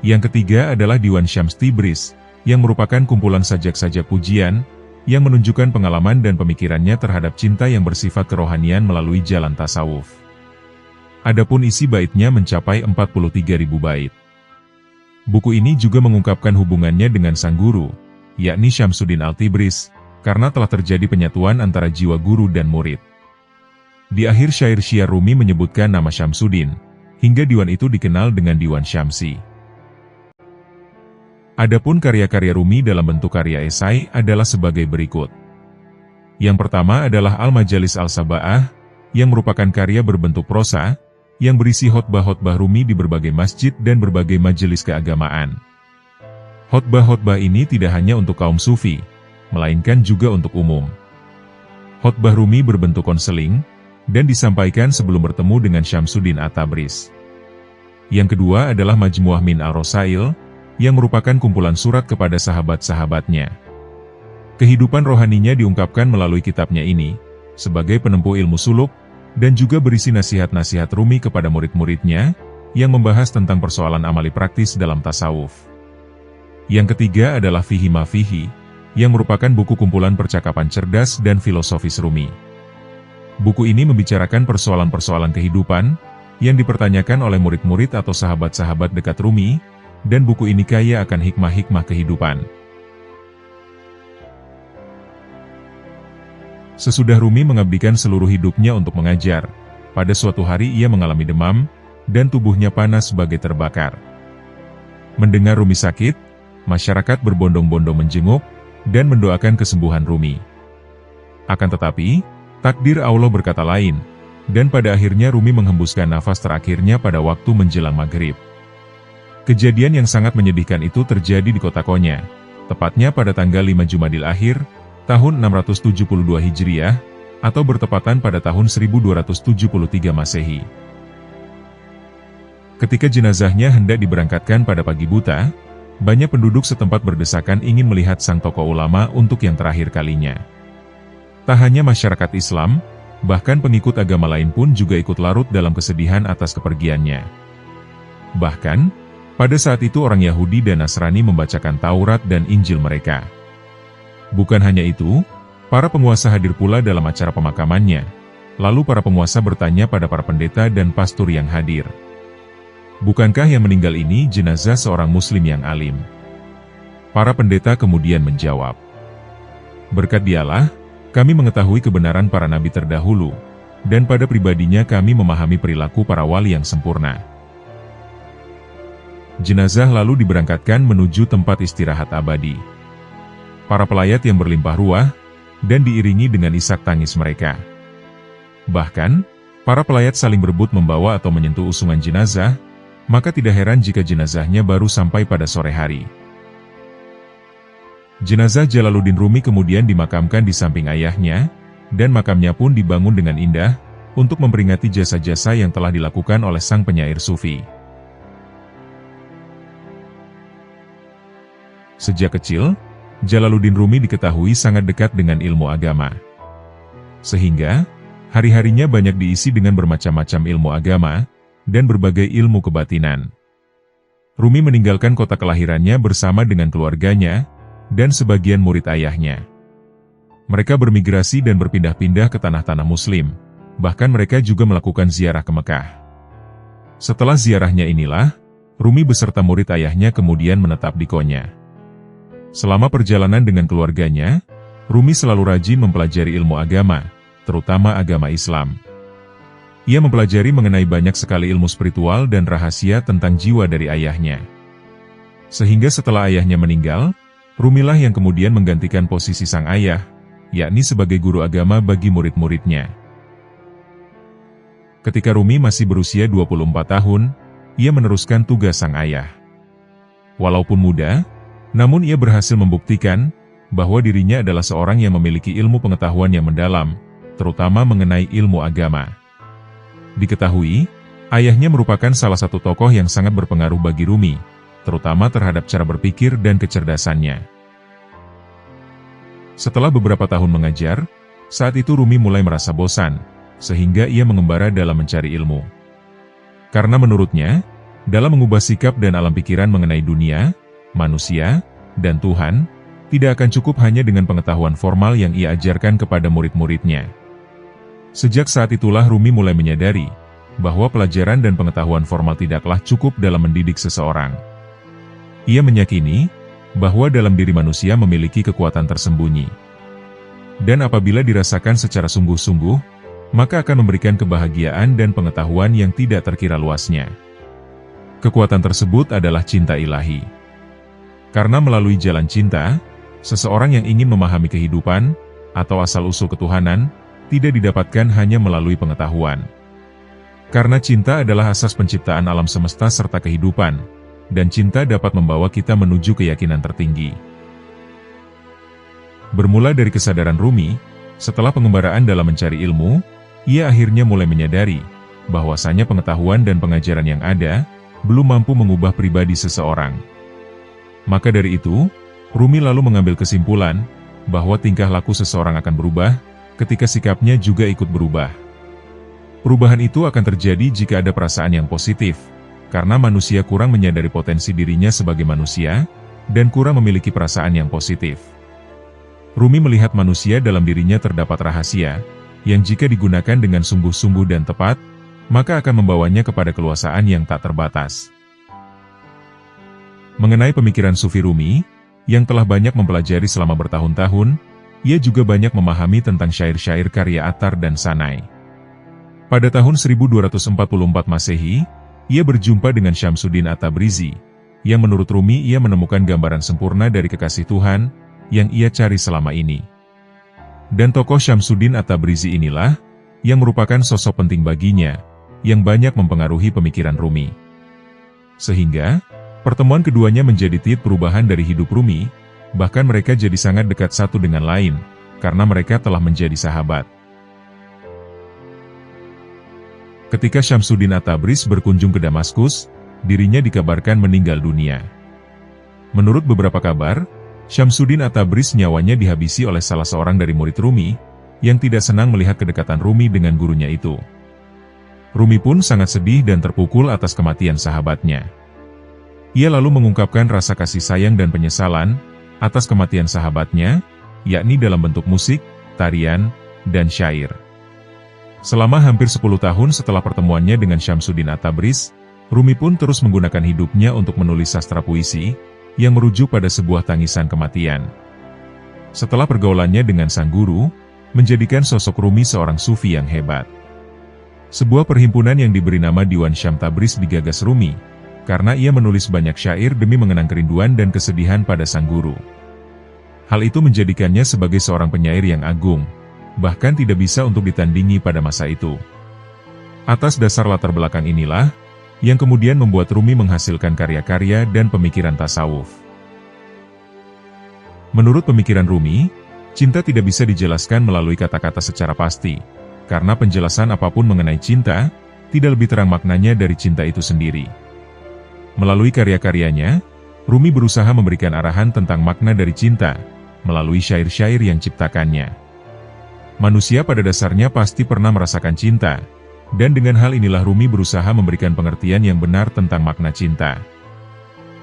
Yang ketiga adalah Diwan Syams Tibris, yang merupakan kumpulan sajak-sajak pujian, yang menunjukkan pengalaman dan pemikirannya terhadap cinta yang bersifat kerohanian melalui jalan tasawuf. Adapun isi baitnya mencapai 43.000 bait. Buku ini juga mengungkapkan hubungannya dengan sang guru, yakni Syamsuddin Al-Tibris, karena telah terjadi penyatuan antara jiwa guru dan murid. Di akhir syair syiar Rumi menyebutkan nama Syamsuddin, hingga diwan itu dikenal dengan Diwan Syamsi. Adapun karya-karya Rumi dalam bentuk karya esai adalah sebagai berikut. Yang pertama adalah Al-Majalis Al-Saba'ah, yang merupakan karya berbentuk prosa, yang berisi khotbah-khotbah Rumi di berbagai masjid dan berbagai majelis keagamaan. Khotbah-khotbah ini tidak hanya untuk kaum sufi, melainkan juga untuk umum. Khotbah Rumi berbentuk konseling, dan disampaikan sebelum bertemu dengan Syamsuddin At-Tabriz. Yang kedua adalah Majmu'ah Min Ar-Rosail, yang merupakan kumpulan surat kepada sahabat-sahabatnya. Kehidupan rohaninya diungkapkan melalui kitabnya ini, sebagai penempuh ilmu suluk, dan juga berisi nasihat-nasihat Rumi kepada murid-muridnya, yang membahas tentang persoalan amali praktis dalam tasawuf. Yang ketiga adalah Fihi Ma Fihi, yang merupakan buku kumpulan percakapan cerdas dan filosofis Rumi. Buku ini membicarakan persoalan-persoalan kehidupan, yang dipertanyakan oleh murid-murid atau sahabat-sahabat dekat Rumi, dan buku ini kaya akan hikmah-hikmah kehidupan. Sesudah Rumi mengabdikan seluruh hidupnya untuk mengajar, pada suatu hari ia mengalami demam, dan tubuhnya panas bagai terbakar. Mendengar Rumi sakit, masyarakat berbondong-bondong menjenguk, dan mendoakan kesembuhan Rumi. Akan tetapi, takdir Allah berkata lain, dan pada akhirnya Rumi menghembuskan nafas terakhirnya pada waktu menjelang maghrib. Kejadian yang sangat menyedihkan itu terjadi di kota Konya, tepatnya pada tanggal 5 Jumadil Akhir, tahun 672 Hijriah, atau bertepatan pada tahun 1273 Masehi. Ketika jenazahnya hendak diberangkatkan pada pagi buta, banyak penduduk setempat berdesakan ingin melihat sang tokoh ulama untuk yang terakhir kalinya. Tak hanya masyarakat Islam, bahkan pengikut agama lain pun juga ikut larut dalam kesedihan atas kepergiannya. Bahkan, pada saat itu orang Yahudi dan Nasrani membacakan Taurat dan Injil mereka. Bukan hanya itu, para penguasa hadir pula dalam acara pemakamannya, lalu para penguasa bertanya pada para pendeta dan pastor yang hadir. Bukankah yang meninggal ini jenazah seorang muslim yang alim? Para pendeta kemudian menjawab, "Berkat Dialah, kami mengetahui kebenaran para nabi terdahulu, dan pada pribadinya kami memahami perilaku para wali yang sempurna." Jenazah lalu diberangkatkan menuju tempat istirahat abadi. Para pelayat yang berlimpah ruah, dan diiringi dengan isak tangis mereka. Bahkan, para pelayat saling berebut membawa atau menyentuh usungan jenazah, maka tidak heran jika jenazahnya baru sampai pada sore hari. Jenazah Jalaluddin Rumi kemudian dimakamkan di samping ayahnya, dan makamnya pun dibangun dengan indah, untuk memperingati jasa-jasa yang telah dilakukan oleh sang penyair sufi. Sejak kecil, Jalaluddin Rumi diketahui sangat dekat dengan ilmu agama. Sehingga, hari-harinya banyak diisi dengan bermacam-macam ilmu agama, dan berbagai ilmu kebatinan. Rumi meninggalkan kota kelahirannya bersama dengan keluarganya, dan sebagian murid ayahnya. Mereka bermigrasi dan berpindah-pindah ke tanah-tanah muslim, bahkan mereka juga melakukan ziarah ke Mekah. Setelah ziarahnya inilah, Rumi beserta murid ayahnya kemudian menetap di Konya. Selama perjalanan dengan keluarganya, Rumi selalu rajin mempelajari ilmu agama, terutama agama Islam. Ia mempelajari mengenai banyak sekali ilmu spiritual dan rahasia tentang jiwa dari ayahnya. Sehingga setelah ayahnya meninggal, Rumilah yang kemudian menggantikan posisi sang ayah, yakni sebagai guru agama bagi murid-muridnya. Ketika Rumi masih berusia 24 tahun, ia meneruskan tugas sang ayah. Walaupun muda, namun ia berhasil membuktikan bahwa dirinya adalah seorang yang memiliki ilmu pengetahuan yang mendalam, terutama mengenai ilmu agama. Diketahui, ayahnya merupakan salah satu tokoh yang sangat berpengaruh bagi Rumi, terutama terhadap cara berpikir dan kecerdasannya. Setelah beberapa tahun mengajar, saat itu Rumi mulai merasa bosan, sehingga ia mengembara dalam mencari ilmu. Karena menurutnya, dalam mengubah sikap dan alam pikiran mengenai dunia, manusia, dan Tuhan, tidak akan cukup hanya dengan pengetahuan formal yang ia ajarkan kepada murid-muridnya. Sejak saat itulah Rumi mulai menyadari bahwa pelajaran dan pengetahuan formal tidaklah cukup dalam mendidik seseorang. Ia meyakini bahwa dalam diri manusia memiliki kekuatan tersembunyi. Dan apabila dirasakan secara sungguh-sungguh, maka akan memberikan kebahagiaan dan pengetahuan yang tidak terkira luasnya. Kekuatan tersebut adalah cinta ilahi. Karena melalui jalan cinta, seseorang yang ingin memahami kehidupan, atau asal-usul ketuhanan, tidak didapatkan hanya melalui pengetahuan. Karena cinta adalah asas penciptaan alam semesta serta kehidupan, dan cinta dapat membawa kita menuju keyakinan tertinggi. Bermula dari kesadaran Rumi, setelah pengembaraan dalam mencari ilmu, ia akhirnya mulai menyadari bahwasanya pengetahuan dan pengajaran yang ada belum mampu mengubah pribadi seseorang. Maka dari itu, Rumi lalu mengambil kesimpulan bahwa tingkah laku seseorang akan berubah ketika sikapnya juga ikut berubah. Perubahan itu akan terjadi jika ada perasaan yang positif, karena manusia kurang menyadari potensi dirinya sebagai manusia, dan kurang memiliki perasaan yang positif. Rumi melihat manusia dalam dirinya terdapat rahasia, yang jika digunakan dengan sungguh-sungguh dan tepat, maka akan membawanya kepada keluasaan yang tak terbatas. Mengenai pemikiran Sufi Rumi, yang telah banyak mempelajari selama bertahun-tahun, ia juga banyak memahami tentang syair-syair karya Attar dan Sanai. Pada tahun 1244 Masehi, ia berjumpa dengan Syamsuddin At-Tabrizi, yang menurut Rumi ia menemukan gambaran sempurna dari kekasih Tuhan, yang ia cari selama ini. Dan tokoh Syamsuddin At-Tabrizi inilah, yang merupakan sosok penting baginya, yang banyak mempengaruhi pemikiran Rumi. Sehingga, pertemuan keduanya menjadi titik perubahan dari hidup Rumi, bahkan mereka jadi sangat dekat satu dengan lain, karena mereka telah menjadi sahabat. Ketika Syamsuddin At-Tabriz berkunjung ke Damaskus, dirinya dikabarkan meninggal dunia. Menurut beberapa kabar, Syamsuddin At-Tabriz nyawanya dihabisi oleh salah seorang dari murid Rumi, yang tidak senang melihat kedekatan Rumi dengan gurunya itu. Rumi pun sangat sedih dan terpukul atas kematian sahabatnya. Ia lalu mengungkapkan rasa kasih sayang dan penyesalan atas kematian sahabatnya, yakni dalam bentuk musik, tarian, dan syair. Selama hampir 10 tahun setelah pertemuannya dengan Syamsuddin At-Tabriz, Rumi pun terus menggunakan hidupnya untuk menulis sastra puisi, yang merujuk pada sebuah tangisan kematian. Setelah pergaulannya dengan sang guru, menjadikan sosok Rumi seorang sufi yang hebat. Sebuah perhimpunan yang diberi nama Diwan Syam Tabriz digagas Rumi, karena ia menulis banyak syair demi mengenang kerinduan dan kesedihan pada sang guru. Hal itu menjadikannya sebagai seorang penyair yang agung, bahkan tidak bisa untuk ditandingi pada masa itu. Atas dasar latar belakang inilah, yang kemudian membuat Rumi menghasilkan karya-karya dan pemikiran tasawuf. Menurut pemikiran Rumi, cinta tidak bisa dijelaskan melalui kata-kata secara pasti, karena penjelasan apapun mengenai cinta, tidak lebih terang maknanya dari cinta itu sendiri. Melalui karya-karyanya, Rumi berusaha memberikan arahan tentang makna dari cinta, melalui syair-syair yang ciptakannya. Manusia pada dasarnya pasti pernah merasakan cinta, dan dengan hal inilah Rumi berusaha memberikan pengertian yang benar tentang makna cinta.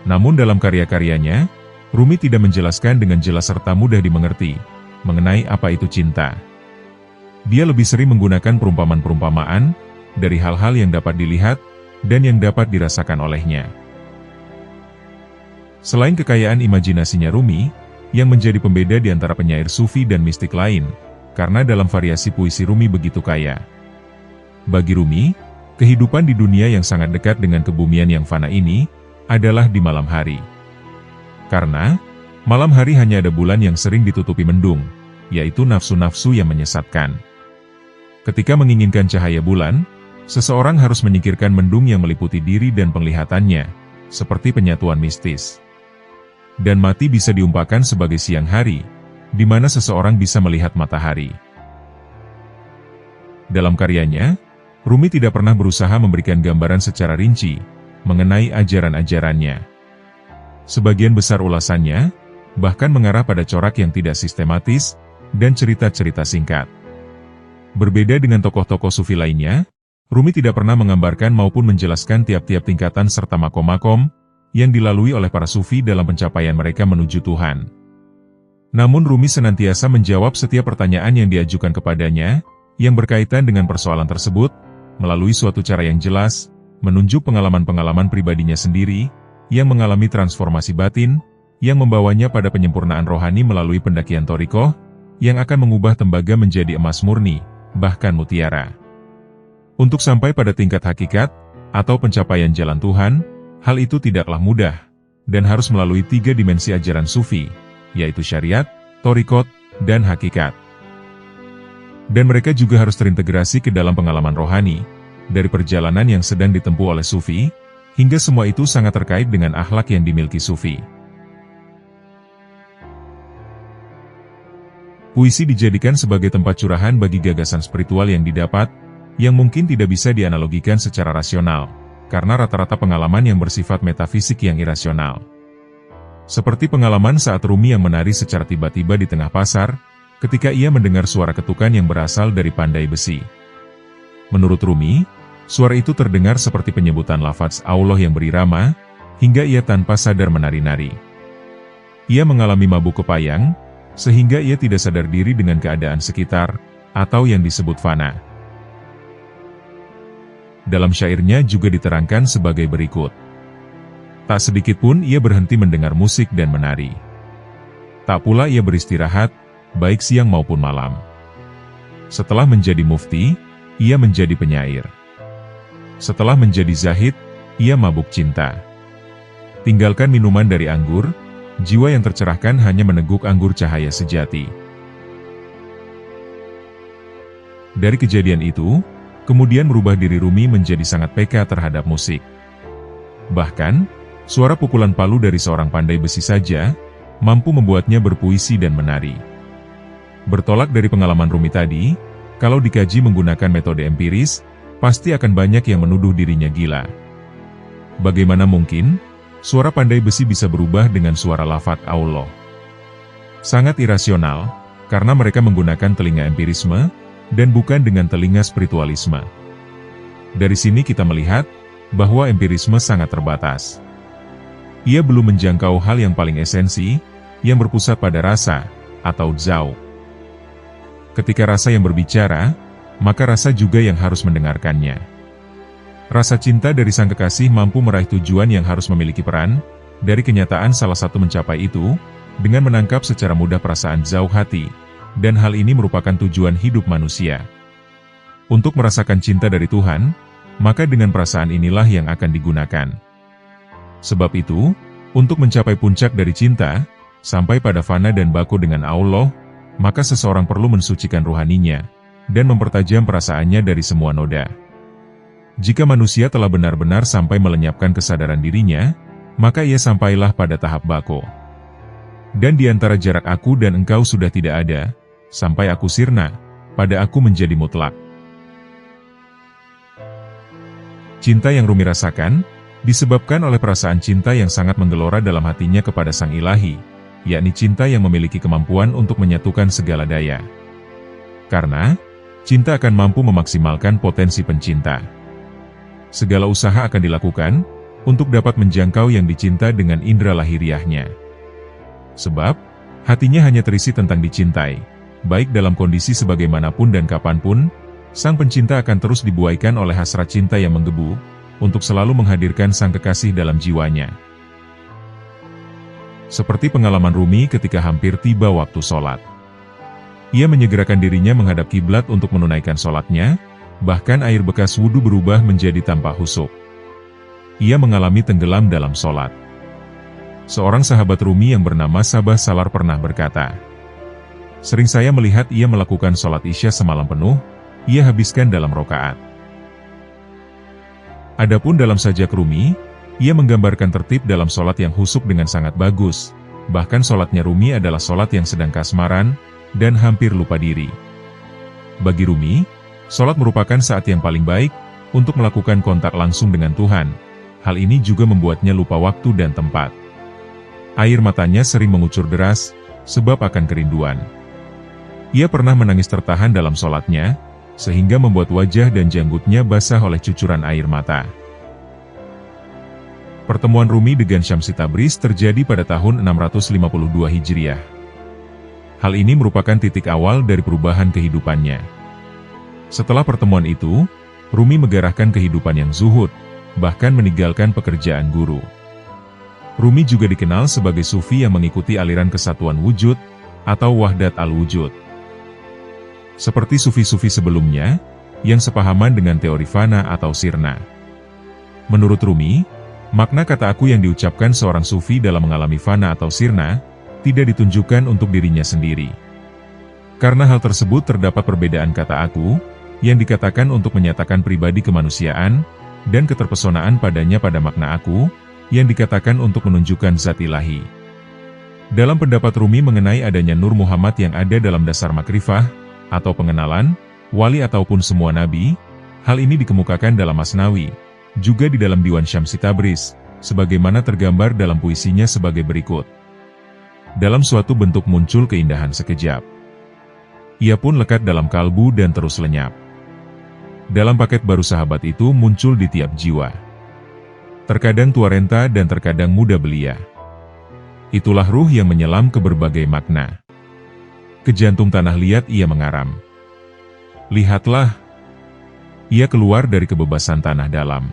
Namun dalam karya-karyanya, Rumi tidak menjelaskan dengan jelas serta mudah dimengerti, mengenai apa itu cinta. Dia lebih sering menggunakan perumpamaan-perumpamaan, dari hal-hal yang dapat dilihat, dan yang dapat dirasakan olehnya. Selain kekayaan imajinasinya Rumi, yang menjadi pembeda di antara penyair sufi dan mistik lain, karena dalam variasi puisi Rumi begitu kaya. Bagi Rumi, kehidupan di dunia yang sangat dekat dengan kebumian yang fana ini, adalah di malam hari. Karena, malam hari hanya ada bulan yang sering ditutupi mendung, yaitu nafsu-nafsu yang menyesatkan. Ketika menginginkan cahaya bulan, seseorang harus menyingkirkan mendung yang meliputi diri dan penglihatannya, seperti penyatuan mistis. Dan mati bisa diumpamakan sebagai siang hari, di mana seseorang bisa melihat matahari. Dalam karyanya, Rumi tidak pernah berusaha memberikan gambaran secara rinci mengenai ajaran-ajarannya. Sebagian besar ulasannya bahkan mengarah pada corak yang tidak sistematis dan cerita-cerita singkat. Berbeda dengan tokoh-tokoh sufi lainnya, Rumi tidak pernah menggambarkan maupun menjelaskan tiap-tiap tingkatan serta makom-makom yang dilalui oleh para sufi dalam pencapaian mereka menuju Tuhan. Namun Rumi senantiasa menjawab setiap pertanyaan yang diajukan kepadanya, yang berkaitan dengan persoalan tersebut, melalui suatu cara yang jelas, menunjuk pengalaman-pengalaman pribadinya sendiri, yang mengalami transformasi batin, yang membawanya pada penyempurnaan rohani melalui pendakian thariqah, yang akan mengubah tembaga menjadi emas murni, bahkan mutiara. Untuk sampai pada tingkat hakikat, atau pencapaian jalan Tuhan, hal itu tidaklah mudah, dan harus melalui 3 dimensi ajaran sufi, yaitu syariat, thariqat, dan hakikat. Dan mereka juga harus terintegrasi ke dalam pengalaman rohani, dari perjalanan yang sedang ditempuh oleh sufi, hingga semua itu sangat terkait dengan akhlak yang dimiliki sufi. Puisi dijadikan sebagai tempat curahan bagi gagasan spiritual yang didapat, yang mungkin tidak bisa dianalogikan secara rasional, karena rata-rata pengalaman yang bersifat metafisik yang irasional. Seperti pengalaman saat Rumi yang menari secara tiba-tiba di tengah pasar, ketika ia mendengar suara ketukan yang berasal dari pandai besi. Menurut Rumi, suara itu terdengar seperti penyebutan lafaz Allah yang berirama, hingga ia tanpa sadar menari-nari. Ia mengalami mabuk kepayang, sehingga ia tidak sadar diri dengan keadaan sekitar, atau yang disebut fana. Dalam syairnya juga diterangkan sebagai berikut. Tak sedikit pun ia berhenti mendengar musik dan menari. Tak pula ia beristirahat, baik siang maupun malam. Setelah menjadi mufti, ia menjadi penyair. Setelah menjadi zahid, ia mabuk cinta. Tinggalkan minuman dari anggur, jiwa yang tercerahkan hanya meneguk anggur cahaya sejati. Dari kejadian itu, kemudian merubah diri Rumi menjadi sangat peka terhadap musik. Bahkan, suara pukulan palu dari seorang pandai besi saja, mampu membuatnya berpuisi dan menari. Bertolak dari pengalaman Rumi tadi, kalau dikaji menggunakan metode empiris, pasti akan banyak yang menuduh dirinya gila. Bagaimana mungkin, suara pandai besi bisa berubah dengan suara lafaz Allah? Sangat irasional, karena mereka menggunakan telinga empirisme, dan bukan dengan telinga spiritualisme. Dari sini kita melihat, bahwa empirisme sangat terbatas. Ia belum menjangkau hal yang paling esensi, yang berpusat pada rasa, atau dzauq. Ketika rasa yang berbicara, maka rasa juga yang harus mendengarkannya. Rasa cinta dari sang kekasih mampu meraih tujuan yang harus memiliki peran, dari kenyataan salah satu mencapai itu, dengan menangkap secara mudah perasaan dzauq hati, dan hal ini merupakan tujuan hidup manusia. Untuk merasakan cinta dari Tuhan, maka dengan perasaan inilah yang akan digunakan. Sebab itu, untuk mencapai puncak dari cinta, sampai pada fana dan baku dengan Allah, maka seseorang perlu mensucikan rohaninya, dan mempertajam perasaannya dari semua noda. Jika manusia telah benar-benar sampai melenyapkan kesadaran dirinya, maka ia sampailah pada tahap bako. Dan di antara jarak aku dan engkau sudah tidak ada, sampai aku sirna, pada aku menjadi mutlak. Cinta yang Rumi rasakan, disebabkan oleh perasaan cinta yang sangat menggelora dalam hatinya kepada Sang Ilahi, yakni cinta yang memiliki kemampuan untuk menyatukan segala daya. Karena, cinta akan mampu memaksimalkan potensi pencinta. Segala usaha akan dilakukan, untuk dapat menjangkau yang dicinta dengan indera lahiriahnya. Sebab, hatinya hanya terisi tentang dicintai, baik dalam kondisi sebagaimanapun dan kapanpun, sang pencinta akan terus dibuaikan oleh hasrat cinta yang menggebu, untuk selalu menghadirkan sang kekasih dalam jiwanya. Seperti pengalaman Rumi ketika hampir tiba waktu sholat. Ia menyegerakan dirinya menghadap kiblat untuk menunaikan sholatnya, bahkan air bekas wudhu berubah menjadi tanpa khusyuk. Ia mengalami tenggelam dalam sholat. Seorang sahabat Rumi yang bernama Sabah Salar pernah berkata, "Sering saya melihat ia melakukan sholat Isya semalam penuh, ia habiskan dalam rokaat." Adapun dalam sajak Rumi, ia menggambarkan tertib dalam sholat yang khusyuk dengan sangat bagus, bahkan sholatnya Rumi adalah sholat yang sedang kasmaran, dan hampir lupa diri. Bagi Rumi, sholat merupakan saat yang paling baik, untuk melakukan kontak langsung dengan Tuhan. Hal ini juga membuatnya lupa waktu dan tempat. Air matanya sering mengucur deras, sebab akan kerinduan. Ia pernah menangis tertahan dalam sholatnya, sehingga membuat wajah dan janggutnya basah oleh cucuran air mata. Pertemuan Rumi dengan Syamsi Tabriz terjadi pada tahun 652 Hijriah. Hal ini merupakan titik awal dari perubahan kehidupannya. Setelah pertemuan itu, Rumi menggarahkan kehidupan yang zuhud, bahkan meninggalkan pekerjaan guru. Rumi juga dikenal sebagai sufi yang mengikuti aliran kesatuan wujud, atau wahdat al-wujud. Seperti sufi-sufi sebelumnya, yang sepahaman dengan teori fana atau sirna. Menurut Rumi, makna kata aku yang diucapkan seorang sufi dalam mengalami fana atau sirna, tidak ditunjukkan untuk dirinya sendiri. Karena hal tersebut terdapat perbedaan kata aku, yang dikatakan untuk menyatakan pribadi kemanusiaan, dan keterpesonaan padanya pada makna aku, yang dikatakan untuk menunjukkan zat ilahi. Dalam pendapat Rumi mengenai adanya Nur Muhammad yang ada dalam dasar makrifah, atau pengenalan, wali ataupun semua nabi, hal ini dikemukakan dalam Masnawi, juga di dalam Diwan Syamsi Tabriz, sebagaimana tergambar dalam puisinya sebagai berikut. Dalam suatu bentuk muncul keindahan sekejap. Ia pun lekat dalam kalbu dan terus lenyap. Dalam paket baru sahabat itu muncul di tiap jiwa. Terkadang tua renta dan terkadang muda belia. Itulah ruh yang menyelam ke berbagai makna. Ke jantung tanah liat ia mengaram. Lihatlah. Ia keluar dari kebebasan tanah dalam.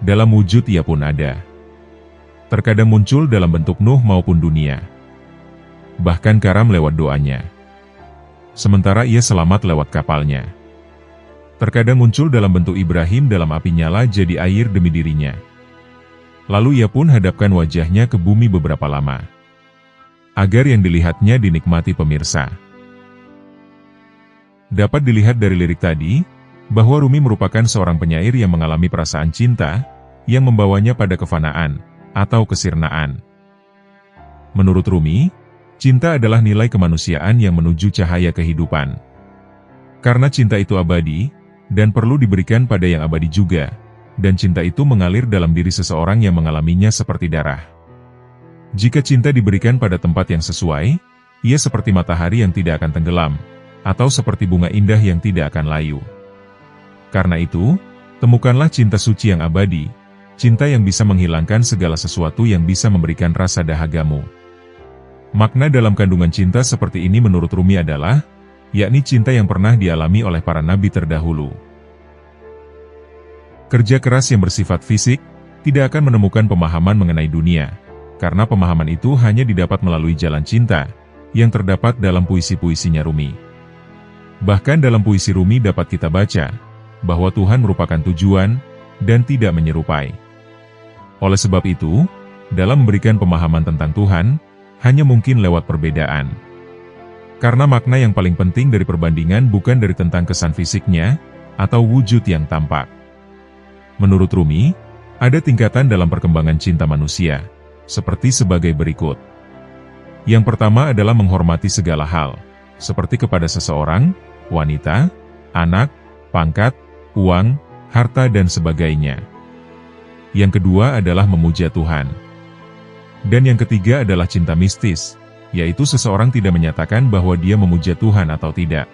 Dalam wujud ia pun ada. Terkadang muncul dalam bentuk Nuh maupun dunia. Bahkan karam lewat doanya. Sementara ia selamat lewat kapalnya. Terkadang muncul dalam bentuk Ibrahim dalam api nyala jadi air demi dirinya. Lalu ia pun hadapkan wajahnya ke bumi beberapa lama. Agar yang dilihatnya dinikmati pemirsa. Dapat dilihat dari lirik tadi, bahwa Rumi merupakan seorang penyair yang mengalami perasaan cinta, yang membawanya pada kefanaan, atau kesirnaan. Menurut Rumi, cinta adalah nilai kemanusiaan yang menuju cahaya kehidupan. Karena cinta itu abadi, dan perlu diberikan pada yang abadi juga, dan cinta itu mengalir dalam diri seseorang yang mengalaminya seperti darah. Jika cinta diberikan pada tempat yang sesuai, ia seperti matahari yang tidak akan tenggelam, atau seperti bunga indah yang tidak akan layu. Karena itu, temukanlah cinta suci yang abadi, cinta yang bisa menghilangkan segala sesuatu yang bisa memberikan rasa dahagamu. Makna dalam kandungan cinta seperti ini menurut Rumi adalah, yakni cinta yang pernah dialami oleh para nabi terdahulu. Kerja keras yang bersifat fisik, tidak akan menemukan pemahaman mengenai dunia, karena pemahaman itu hanya didapat melalui jalan cinta, yang terdapat dalam puisi-puisinya Rumi. Bahkan dalam puisi Rumi dapat kita baca, bahwa Tuhan merupakan tujuan, dan tidak menyerupai. Oleh sebab itu, dalam memberikan pemahaman tentang Tuhan, hanya mungkin lewat perbedaan. Karena makna yang paling penting dari perbandingan bukan dari tentang kesan fisiknya, atau wujud yang tampak. Menurut Rumi, ada tingkatan dalam perkembangan cinta manusia, seperti sebagai berikut. Yang pertama adalah menghormati segala hal, seperti kepada seseorang, wanita, anak, pangkat, uang, harta dan sebagainya. Yang kedua adalah memuja Tuhan. Dan yang ketiga adalah cinta mistis, yaitu seseorang tidak menyatakan bahwa dia memuja Tuhan atau tidak.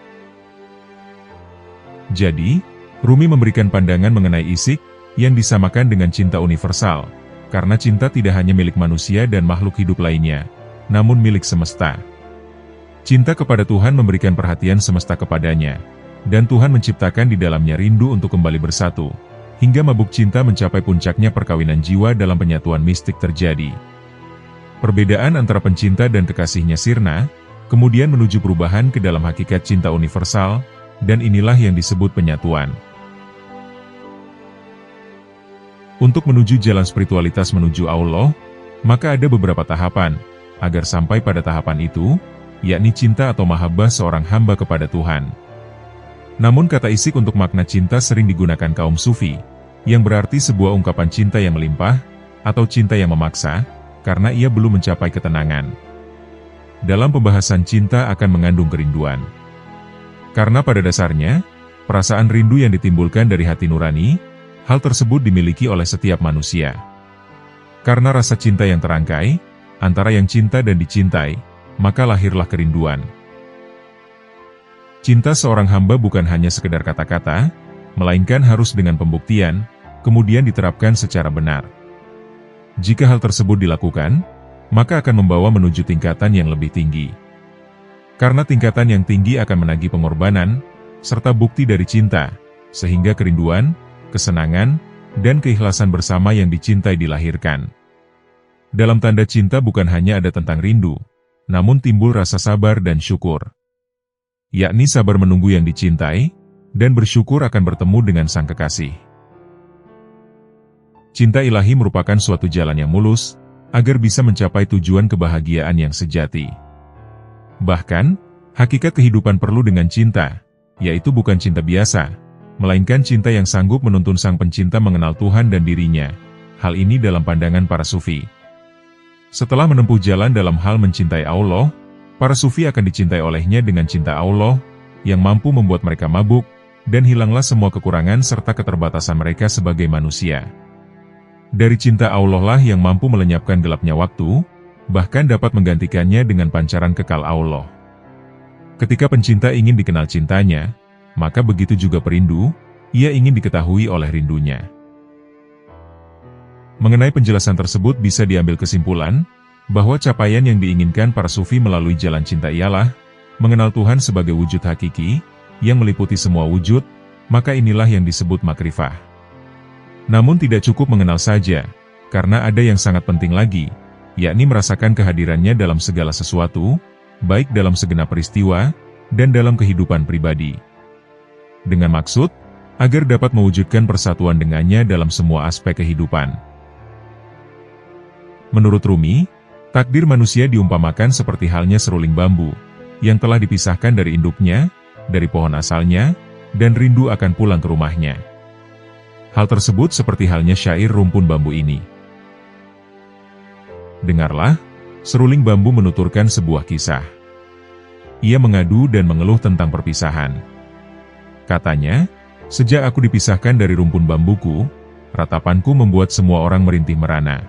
Jadi, Rumi memberikan pandangan mengenai isik, yang disamakan dengan cinta universal, karena cinta tidak hanya milik manusia dan makhluk hidup lainnya, namun milik semesta. Cinta kepada Tuhan memberikan perhatian semesta kepadanya, dan Tuhan menciptakan di dalamnya rindu untuk kembali bersatu, hingga mabuk cinta mencapai puncaknya perkawinan jiwa dalam penyatuan mistik terjadi. Perbedaan antara pencinta dan kekasihnya sirna, kemudian menuju perubahan ke dalam hakikat cinta universal, dan inilah yang disebut penyatuan. Untuk menuju jalan spiritualitas menuju Allah, maka ada beberapa tahapan, agar sampai pada tahapan itu, yakni cinta atau mahabbah seorang hamba kepada Tuhan. Namun kata isik untuk makna cinta sering digunakan kaum sufi, yang berarti sebuah ungkapan cinta yang melimpah, atau cinta yang memaksa, karena ia belum mencapai ketenangan. Dalam pembahasan cinta akan mengandung kerinduan. Karena pada dasarnya, perasaan rindu yang ditimbulkan dari hati nurani, hal tersebut dimiliki oleh setiap manusia. Karena rasa cinta yang terangkai, antara yang cinta dan dicintai, maka lahirlah kerinduan. Cinta seorang hamba bukan hanya sekedar kata-kata, melainkan harus dengan pembuktian, kemudian diterapkan secara benar. Jika hal tersebut dilakukan, maka akan membawa menuju tingkatan yang lebih tinggi. Karena tingkatan yang tinggi akan menagih pengorbanan, serta bukti dari cinta, sehingga kerinduan, kesenangan, dan keikhlasan bersama yang dicintai dilahirkan. Dalam tanda cinta bukan hanya ada tentang rindu, namun timbul rasa sabar dan syukur. Yakni sabar menunggu yang dicintai, dan bersyukur akan bertemu dengan sang kekasih. Cinta ilahi merupakan suatu jalan yang mulus, agar bisa mencapai tujuan kebahagiaan yang sejati. Bahkan, Hakikat kehidupan perlu dengan cinta, yaitu bukan cinta biasa, melainkan cinta yang sanggup menuntun sang pencinta mengenal Tuhan dan dirinya. Hal ini dalam pandangan para sufi. Setelah menempuh jalan dalam hal mencintai Allah, para sufi akan dicintai olehnya dengan cinta Allah, yang mampu membuat mereka mabuk, dan hilanglah semua kekurangan serta keterbatasan mereka sebagai manusia. Dari cinta Allah lah yang mampu melenyapkan gelapnya waktu, bahkan dapat menggantikannya dengan pancaran kekal Allah. Ketika pencinta ingin dikenal cintanya, maka begitu juga perindu, ia ingin diketahui oleh rindunya. Mengenai penjelasan tersebut bisa diambil kesimpulan, bahwa capaian yang diinginkan para sufi melalui jalan cinta ialah, mengenal Tuhan sebagai wujud hakiki, yang meliputi semua wujud, maka inilah yang disebut makrifah. Namun tidak cukup mengenal saja, karena ada yang sangat penting lagi, yakni merasakan kehadirannya dalam segala sesuatu, baik dalam segenap peristiwa, dan dalam kehidupan pribadi. Dengan maksud, agar dapat mewujudkan persatuan dengannya dalam semua aspek kehidupan. Menurut Rumi, takdir manusia diumpamakan seperti halnya seruling bambu, yang telah dipisahkan dari induknya, dari pohon asalnya, dan rindu akan pulang ke rumahnya. Hal tersebut seperti halnya syair rumpun bambu ini. Dengarlah, seruling bambu menuturkan sebuah kisah. Ia mengadu dan mengeluh tentang perpisahan. Katanya, sejak aku dipisahkan dari rumpun bambuku, ratapanku membuat semua orang merintih merana.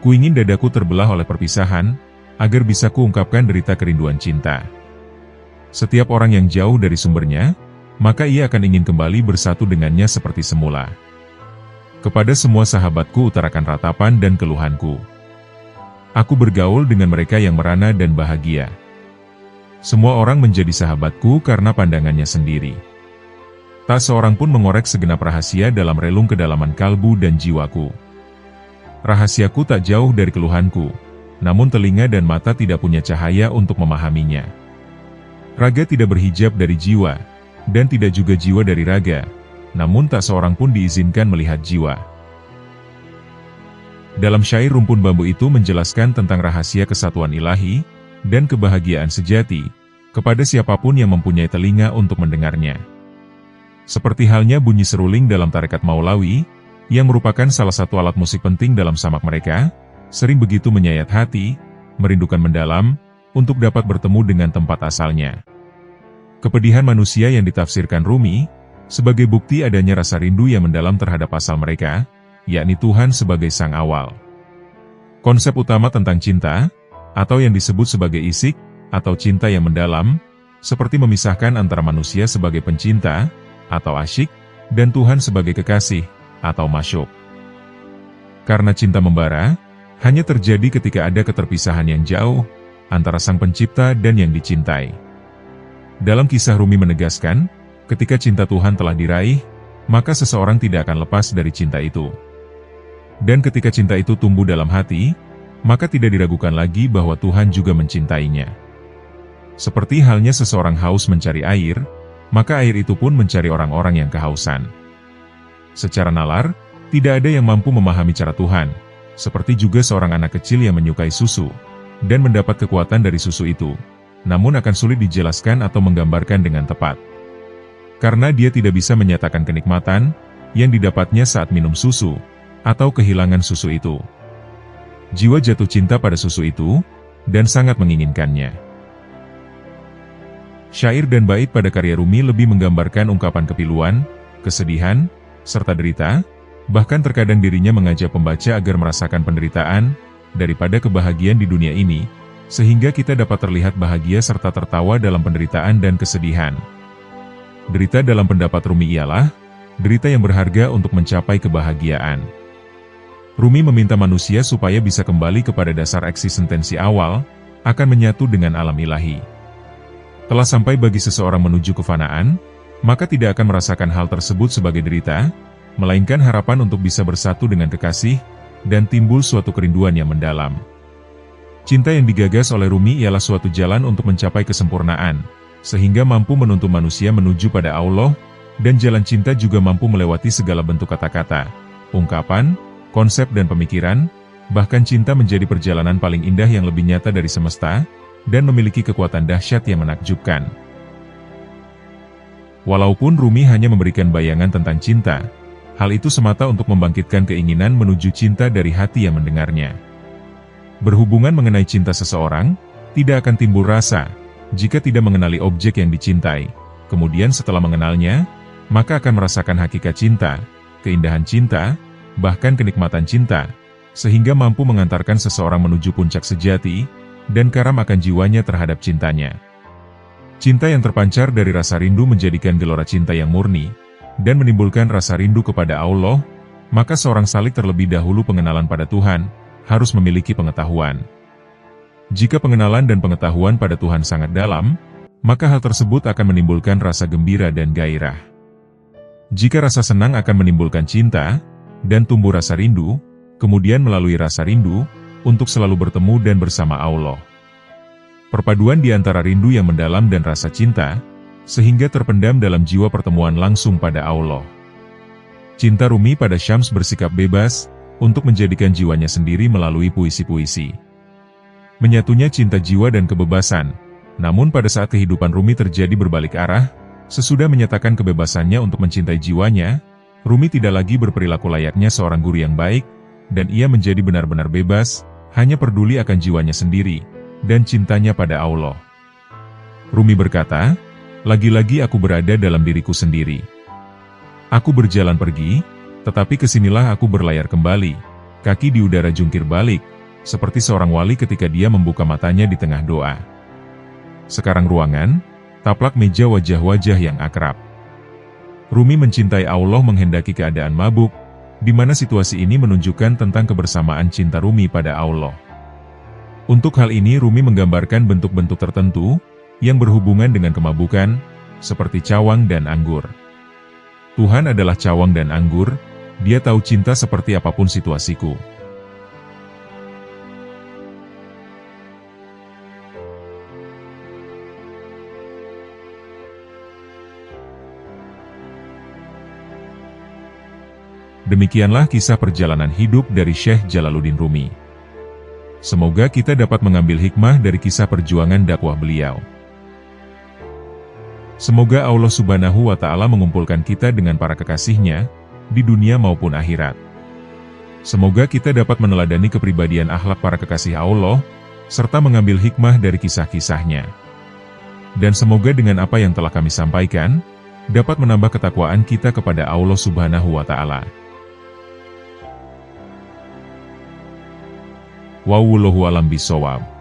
Kuingin dadaku terbelah oleh perpisahan, agar bisa kuungkapkan derita kerinduan cinta. Setiap orang yang jauh dari sumbernya, maka ia akan ingin kembali bersatu dengannya seperti semula. Kepada semua sahabatku utarakan ratapan dan keluhanku. Aku bergaul dengan mereka yang merana dan bahagia. Semua orang menjadi sahabatku karena pandangannya sendiri. Tak seorang pun mengorek segenap rahasia dalam relung kedalaman kalbu dan jiwaku. Rahasiaku tak jauh dari keluhanku, namun telinga dan mata tidak punya cahaya untuk memahaminya. Raga tidak berhijab dari jiwa, dan tidak juga jiwa dari raga, namun tak seorang pun diizinkan melihat jiwa. Dalam syair rumpun bambu itu menjelaskan tentang rahasia kesatuan ilahi, dan kebahagiaan sejati, kepada siapapun yang mempunyai telinga untuk mendengarnya. Seperti halnya bunyi seruling dalam tarekat Maulawi, yang merupakan salah satu alat musik penting dalam samak mereka, sering begitu menyayat hati, merindukan mendalam, untuk dapat bertemu dengan tempat asalnya. Kepedihan manusia yang ditafsirkan Rumi, sebagai bukti adanya rasa rindu yang mendalam terhadap asal mereka, yakni Tuhan sebagai sang awal. Konsep utama tentang cinta, atau yang disebut sebagai isik, atau cinta yang mendalam, seperti memisahkan antara manusia sebagai pencinta, atau asyik, dan Tuhan sebagai kekasih, atau masyuk. Karena cinta membara, hanya terjadi ketika ada keterpisahan yang jauh, antara sang pencipta dan yang dicintai. Dalam kisah Rumi menegaskan, ketika cinta Tuhan telah diraih, maka seseorang tidak akan lepas dari cinta itu. Dan ketika cinta itu tumbuh dalam hati, maka tidak diragukan lagi bahwa Tuhan juga mencintainya. Seperti halnya seseorang haus mencari air, maka air itu pun mencari orang-orang yang kehausan. Secara nalar, tidak ada yang mampu memahami cara Tuhan, seperti juga seorang anak kecil yang menyukai susu, dan mendapat kekuatan dari susu itu, namun akan sulit dijelaskan atau menggambarkan dengan tepat. Karena dia tidak bisa menyatakan kenikmatan yang didapatnya saat minum susu, atau kehilangan susu itu. Jiwa jatuh cinta pada susu itu, dan sangat menginginkannya. Syair dan bait pada karya Rumi lebih menggambarkan ungkapan kepiluan, kesedihan, serta derita, bahkan terkadang dirinya mengajak pembaca agar merasakan penderitaan, daripada kebahagiaan di dunia ini, sehingga kita dapat terlihat bahagia serta tertawa dalam penderitaan dan kesedihan. Derita dalam pendapat Rumi ialah, derita yang berharga untuk mencapai kebahagiaan. Rumi meminta manusia supaya bisa kembali kepada dasar eksistensi awal, akan menyatu dengan alam ilahi. Telah sampai bagi seseorang menuju kefanaan, maka tidak akan merasakan hal tersebut sebagai derita, melainkan harapan untuk bisa bersatu dengan kekasih, dan timbul suatu kerinduan yang mendalam. Cinta yang digagas oleh Rumi ialah suatu jalan untuk mencapai kesempurnaan, sehingga mampu menuntun manusia menuju pada Allah, dan jalan cinta juga mampu melewati segala bentuk kata-kata, ungkapan, konsep dan pemikiran, bahkan cinta menjadi perjalanan paling indah yang lebih nyata dari semesta, dan memiliki kekuatan dahsyat yang menakjubkan. Walaupun Rumi hanya memberikan bayangan tentang cinta, hal itu semata untuk membangkitkan keinginan menuju cinta dari hati yang mendengarnya. Berhubungan mengenai cinta seseorang, tidak akan timbul rasa jika tidak mengenali objek yang dicintai. Kemudian setelah mengenalnya, maka akan merasakan hakikat cinta, keindahan cinta, bahkan kenikmatan cinta, sehingga mampu mengantarkan seseorang menuju puncak sejati, dan karam akan jiwanya terhadap cintanya. Cinta yang terpancar dari rasa rindu menjadikan gelora cinta yang murni, dan menimbulkan rasa rindu kepada Allah, maka seorang salik terlebih dahulu pengenalan pada Tuhan, harus memiliki pengetahuan. Jika pengenalan dan pengetahuan pada Tuhan sangat dalam, maka hal tersebut akan menimbulkan rasa gembira dan gairah. Jika rasa senang akan menimbulkan cinta, dan tumbuh rasa rindu, kemudian melalui rasa rindu, untuk selalu bertemu dan bersama Allah. Perpaduan di antara rindu yang mendalam dan rasa cinta, sehingga terpendam dalam jiwa pertemuan langsung pada Allah. Cinta Rumi pada Syams bersikap bebas, untuk menjadikan jiwanya sendiri melalui puisi-puisi. Menyatunya cinta jiwa dan kebebasan, namun pada saat kehidupan Rumi terjadi berbalik arah, sesudah menyatakan kebebasannya untuk mencintai jiwanya, Rumi tidak lagi berperilaku layaknya seorang guru yang baik, dan ia menjadi benar-benar bebas, hanya peduli akan jiwanya sendiri, dan cintanya pada Allah. Rumi berkata, "Lagi-lagi aku berada dalam diriku sendiri. Aku berjalan pergi, tetapi kesinilah aku berlayar kembali, kaki di udara jungkir balik, seperti seorang wali ketika dia membuka matanya di tengah doa. Sekarang ruangan, taplak meja wajah-wajah yang akrab." Rumi mencintai Allah menghendaki keadaan mabuk, di mana situasi ini menunjukkan tentang kebersamaan cinta Rumi pada Allah. Untuk hal ini Rumi menggambarkan bentuk-bentuk tertentu, yang berhubungan dengan kemabukan, seperti cawang dan anggur. Tuhan adalah cawang dan anggur, Dia tahu cinta seperti apapun situasiku. Demikianlah kisah perjalanan hidup dari Syekh Jalaluddin Rumi. Semoga kita dapat mengambil hikmah dari kisah perjuangan dakwah beliau. Semoga Allah Subhanahu wa Ta'ala mengumpulkan kita dengan para kekasihnya, di dunia maupun akhirat. Semoga kita dapat meneladani kepribadian akhlak para kekasih Allah, serta mengambil hikmah dari kisah-kisahnya. Dan semoga dengan apa yang telah kami sampaikan, dapat menambah ketakwaan kita kepada Allah Subhanahu wa Ta'ala. Wallahu a'lam bishawab.